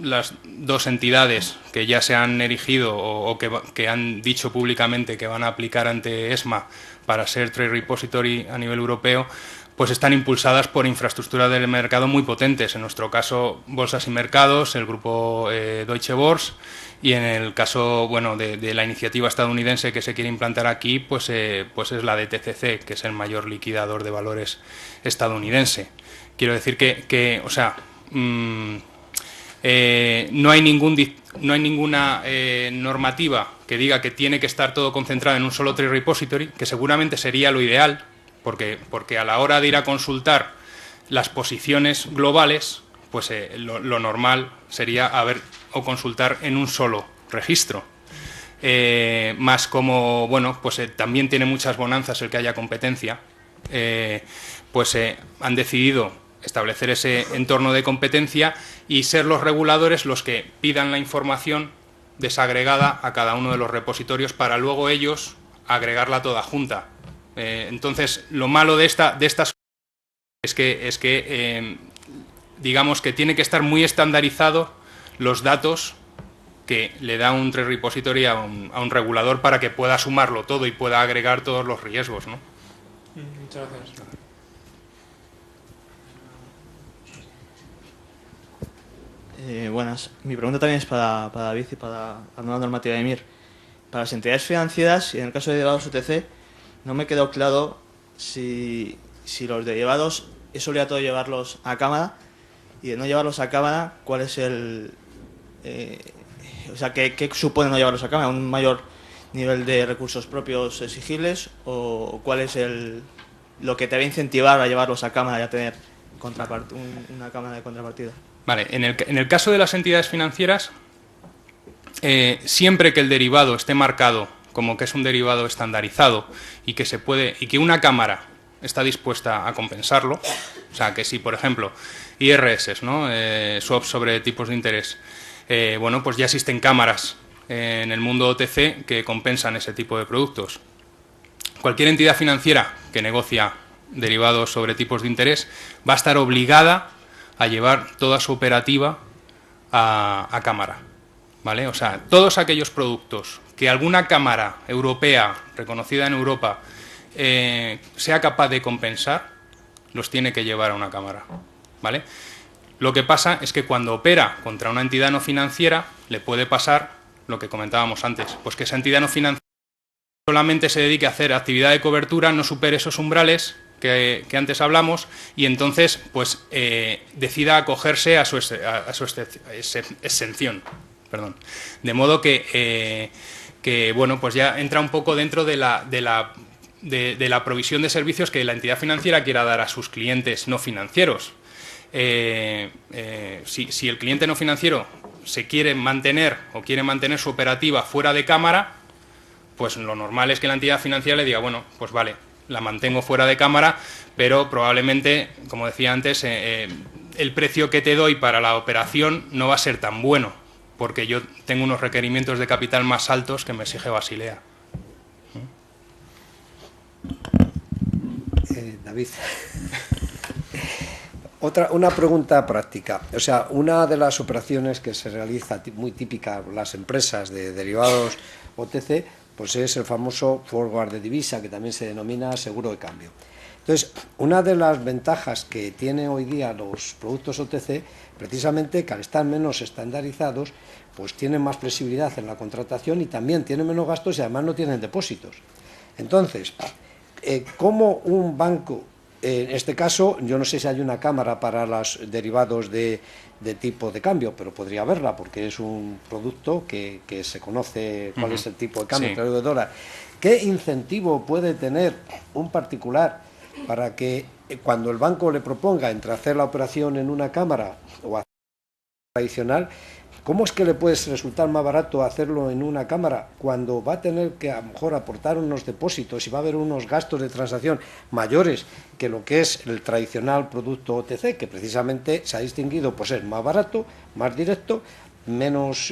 entidades que ya se han erigido o que han dicho públicamente que van a aplicar ante ESMA para ser trade repository a nivel europeo, pues están impulsadas por infraestructuras del mercado muy potentes. En nuestro caso, Bolsas y Mercados, el grupo Deutsche Börse, y en el caso, bueno, de la iniciativa estadounidense que se quiere implantar aquí, pues es la de TCC, que es el mayor liquidador de valores estadounidense. Quiero decir que o sea, no hay ninguna normativa que diga que tiene que estar todo concentrado en un solo trade repository, que seguramente sería lo ideal, porque a la hora de ir a consultar las posiciones globales, pues lo normal sería consultar en un solo registro. Más como, bueno, pues también tiene muchas bonanzas el que haya competencia, han decidido establecer ese entorno de competencia y ser los reguladores los que pidan la información desagregada a cada uno de los repositorios para luego ellos agregarla toda junta. Entonces, lo malo de estas es que digamos que tiene que estar muy estandarizado los datos que le da un trade repository a un regulador para que pueda sumarlo todo y pueda agregar todos los riesgos, ¿no? Muchas gracias. Buenas. Mi pregunta también es para David y para la nueva normativa de EMIR. Para las entidades financieras y en el caso de derivados OTC, no me quedó claro si los derivados es obligatorio llevarlos a cámara, y de no llevarlos a cámara, ¿cuál es el... ¿qué supone no llevarlos a cámara? ¿Un mayor nivel de recursos propios exigibles o cuál es lo que te va a incentivar a llevarlos a cámara y a tener una cámara de contrapartida? Vale, en el caso de las entidades financieras, siempre que el derivado esté marcado como que es un derivado estandarizado y que una cámara está dispuesta a compensarlo, o sea, que si, por ejemplo, IRS, ¿no? Swaps sobre tipos de interés, pues ya existen cámaras en el mundo OTC que compensan ese tipo de productos. Cualquier entidad financiera que negocia derivados sobre tipos de interés va a estar obligada a llevar toda su operativa a cámara, ¿vale? O sea, todos aquellos productos que alguna cámara europea reconocida en Europa sea capaz de compensar, los tiene que llevar a una cámara, ¿vale? Lo que pasa es que cuando opera contra una entidad no financiera le puede pasar lo que comentábamos antes, pues que esa entidad no financiera solamente se dedique a hacer actividad de cobertura, no supere esos umbrales que antes hablamos, y entonces pues decida acogerse a su exención. Perdón. De modo que bueno, pues ya entra un poco dentro de la provisión de servicios que la entidad financiera quiera dar a sus clientes no financieros. Si el cliente no financiero se quiere mantener o quiere mantener su operativa fuera de cámara, pues lo normal es que la entidad financiera le diga, bueno, pues vale, la mantengo fuera de cámara, pero probablemente, como decía antes, el precio que te doy para la operación no va a ser tan bueno, porque yo tengo unos requerimientos de capital más altos que me exige Basilea. David. Una pregunta práctica. O sea, una de las operaciones que se realiza muy típica en las empresas de derivados OTC, pues es el famoso forward de divisa, que también se denomina seguro de cambio. Entonces, una de las ventajas que tiene hoy día los productos OTC, precisamente que al estar menos estandarizados, pues tienen más flexibilidad en la contratación y también tienen menos gastos y además no tienen depósitos. Entonces, ¿cómo un banco, en este caso, yo no sé si hay una cámara para los derivados de tipo de cambio, pero podría haberla porque es un producto que se conoce cuál es el tipo de cambio, sí, de dólar. ¿Qué incentivo puede tener un particular para que cuando el banco le proponga entre hacer la operación en una cámara o hacer tradicional, cómo es que le puede resultar más barato hacerlo en una cámara cuando va a tener que a lo mejor aportar unos depósitos y va a haber unos gastos de transacción mayores que lo que es el tradicional producto OTC, que precisamente se ha distinguido por ser más barato, más directo, menos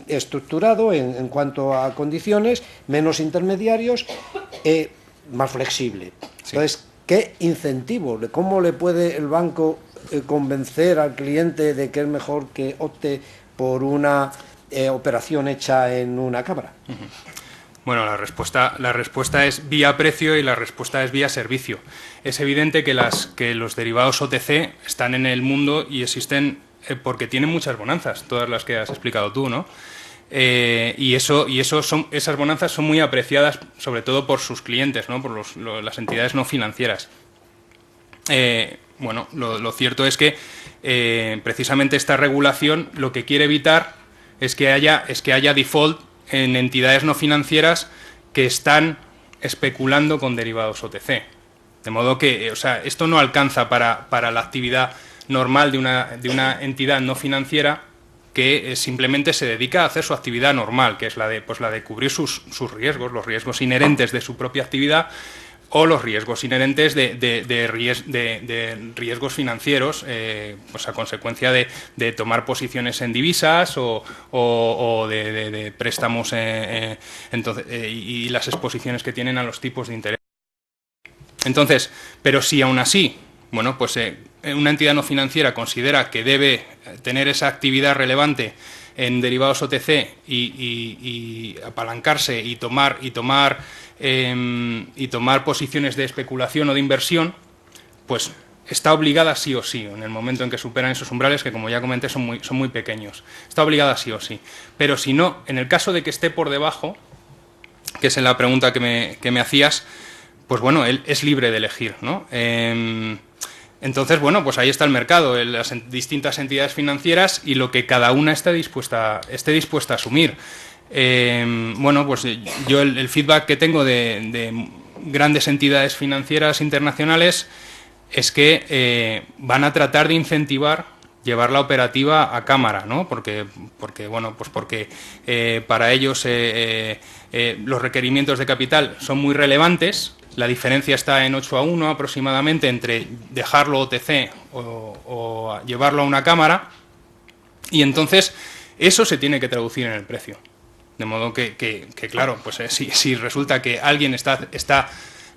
estructurado en cuanto a condiciones, menos intermediarios, más flexible? Sí. Entonces, ¿qué incentivo? ¿Cómo le puede el banco convencer al cliente de que es mejor que opte por una operación hecha en una cámara? Bueno, la respuesta es vía precio y la respuesta es vía servicio. Es evidente que los derivados OTC están en el mundo y existen porque tienen muchas bonanzas, todas las que has explicado tú, ¿no? Esas bonanzas son muy apreciadas, sobre todo por sus clientes, ¿no? Por las entidades no financieras. Bueno, lo cierto es que precisamente esta regulación lo que quiere evitar es que haya default en entidades no financieras que están especulando con derivados OTC. De modo que, o sea, esto no alcanza para la actividad normal de una entidad no financiera que simplemente se dedica a hacer su actividad normal, que es la de cubrir sus riesgos, los riesgos inherentes de su propia actividad o los riesgos inherentes de riesgos financieros, pues a consecuencia de tomar posiciones en divisas o de préstamos y las exposiciones que tienen a los tipos de interés. Entonces, pero si aún así, bueno, pues una entidad no financiera considera que debe tener esa actividad relevante en derivados OTC y apalancarse y tomar posiciones de especulación o de inversión, pues está obligada sí o sí, en el momento en que superan esos umbrales, que como ya comenté son muy pequeños, está obligada sí o sí. Pero si no, en el caso de que esté por debajo, que es en la pregunta que me hacías, pues bueno, él es libre de elegir, ¿no? Entonces, bueno, pues ahí está el mercado, las distintas entidades financieras y lo que cada una esté dispuesta a asumir. Bueno, pues yo el feedback que tengo de grandes entidades financieras internacionales es que van a tratar de incentivar llevar la operativa a cámara, ¿no? Porque para ellos los requerimientos de capital son muy relevantes. La diferencia está en 8-1 aproximadamente entre dejarlo OTC o llevarlo a una cámara, y entonces eso se tiene que traducir en el precio. De modo que claro, pues si resulta que alguien está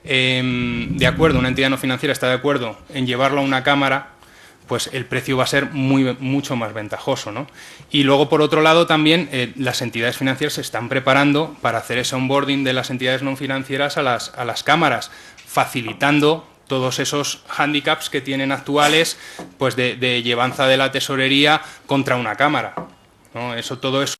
de acuerdo, una entidad no financiera está de acuerdo en llevarlo a una cámara, pues el precio va a ser mucho más ventajoso, ¿no? Y luego, por otro lado, también las entidades financieras se están preparando para hacer ese onboarding de las entidades no financieras a las cámaras, facilitando todos esos hándicaps que tienen actuales, pues de llevanza de la tesorería contra una cámara, ¿no? Todo eso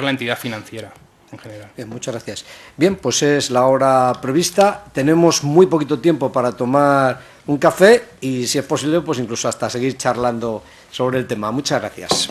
la entidad financiera en general. Bien, muchas gracias. Bien, pues es la hora prevista. Tenemos muy poquito tiempo para tomar un café y, si es posible, pues incluso hasta seguir charlando sobre el tema. Muchas gracias.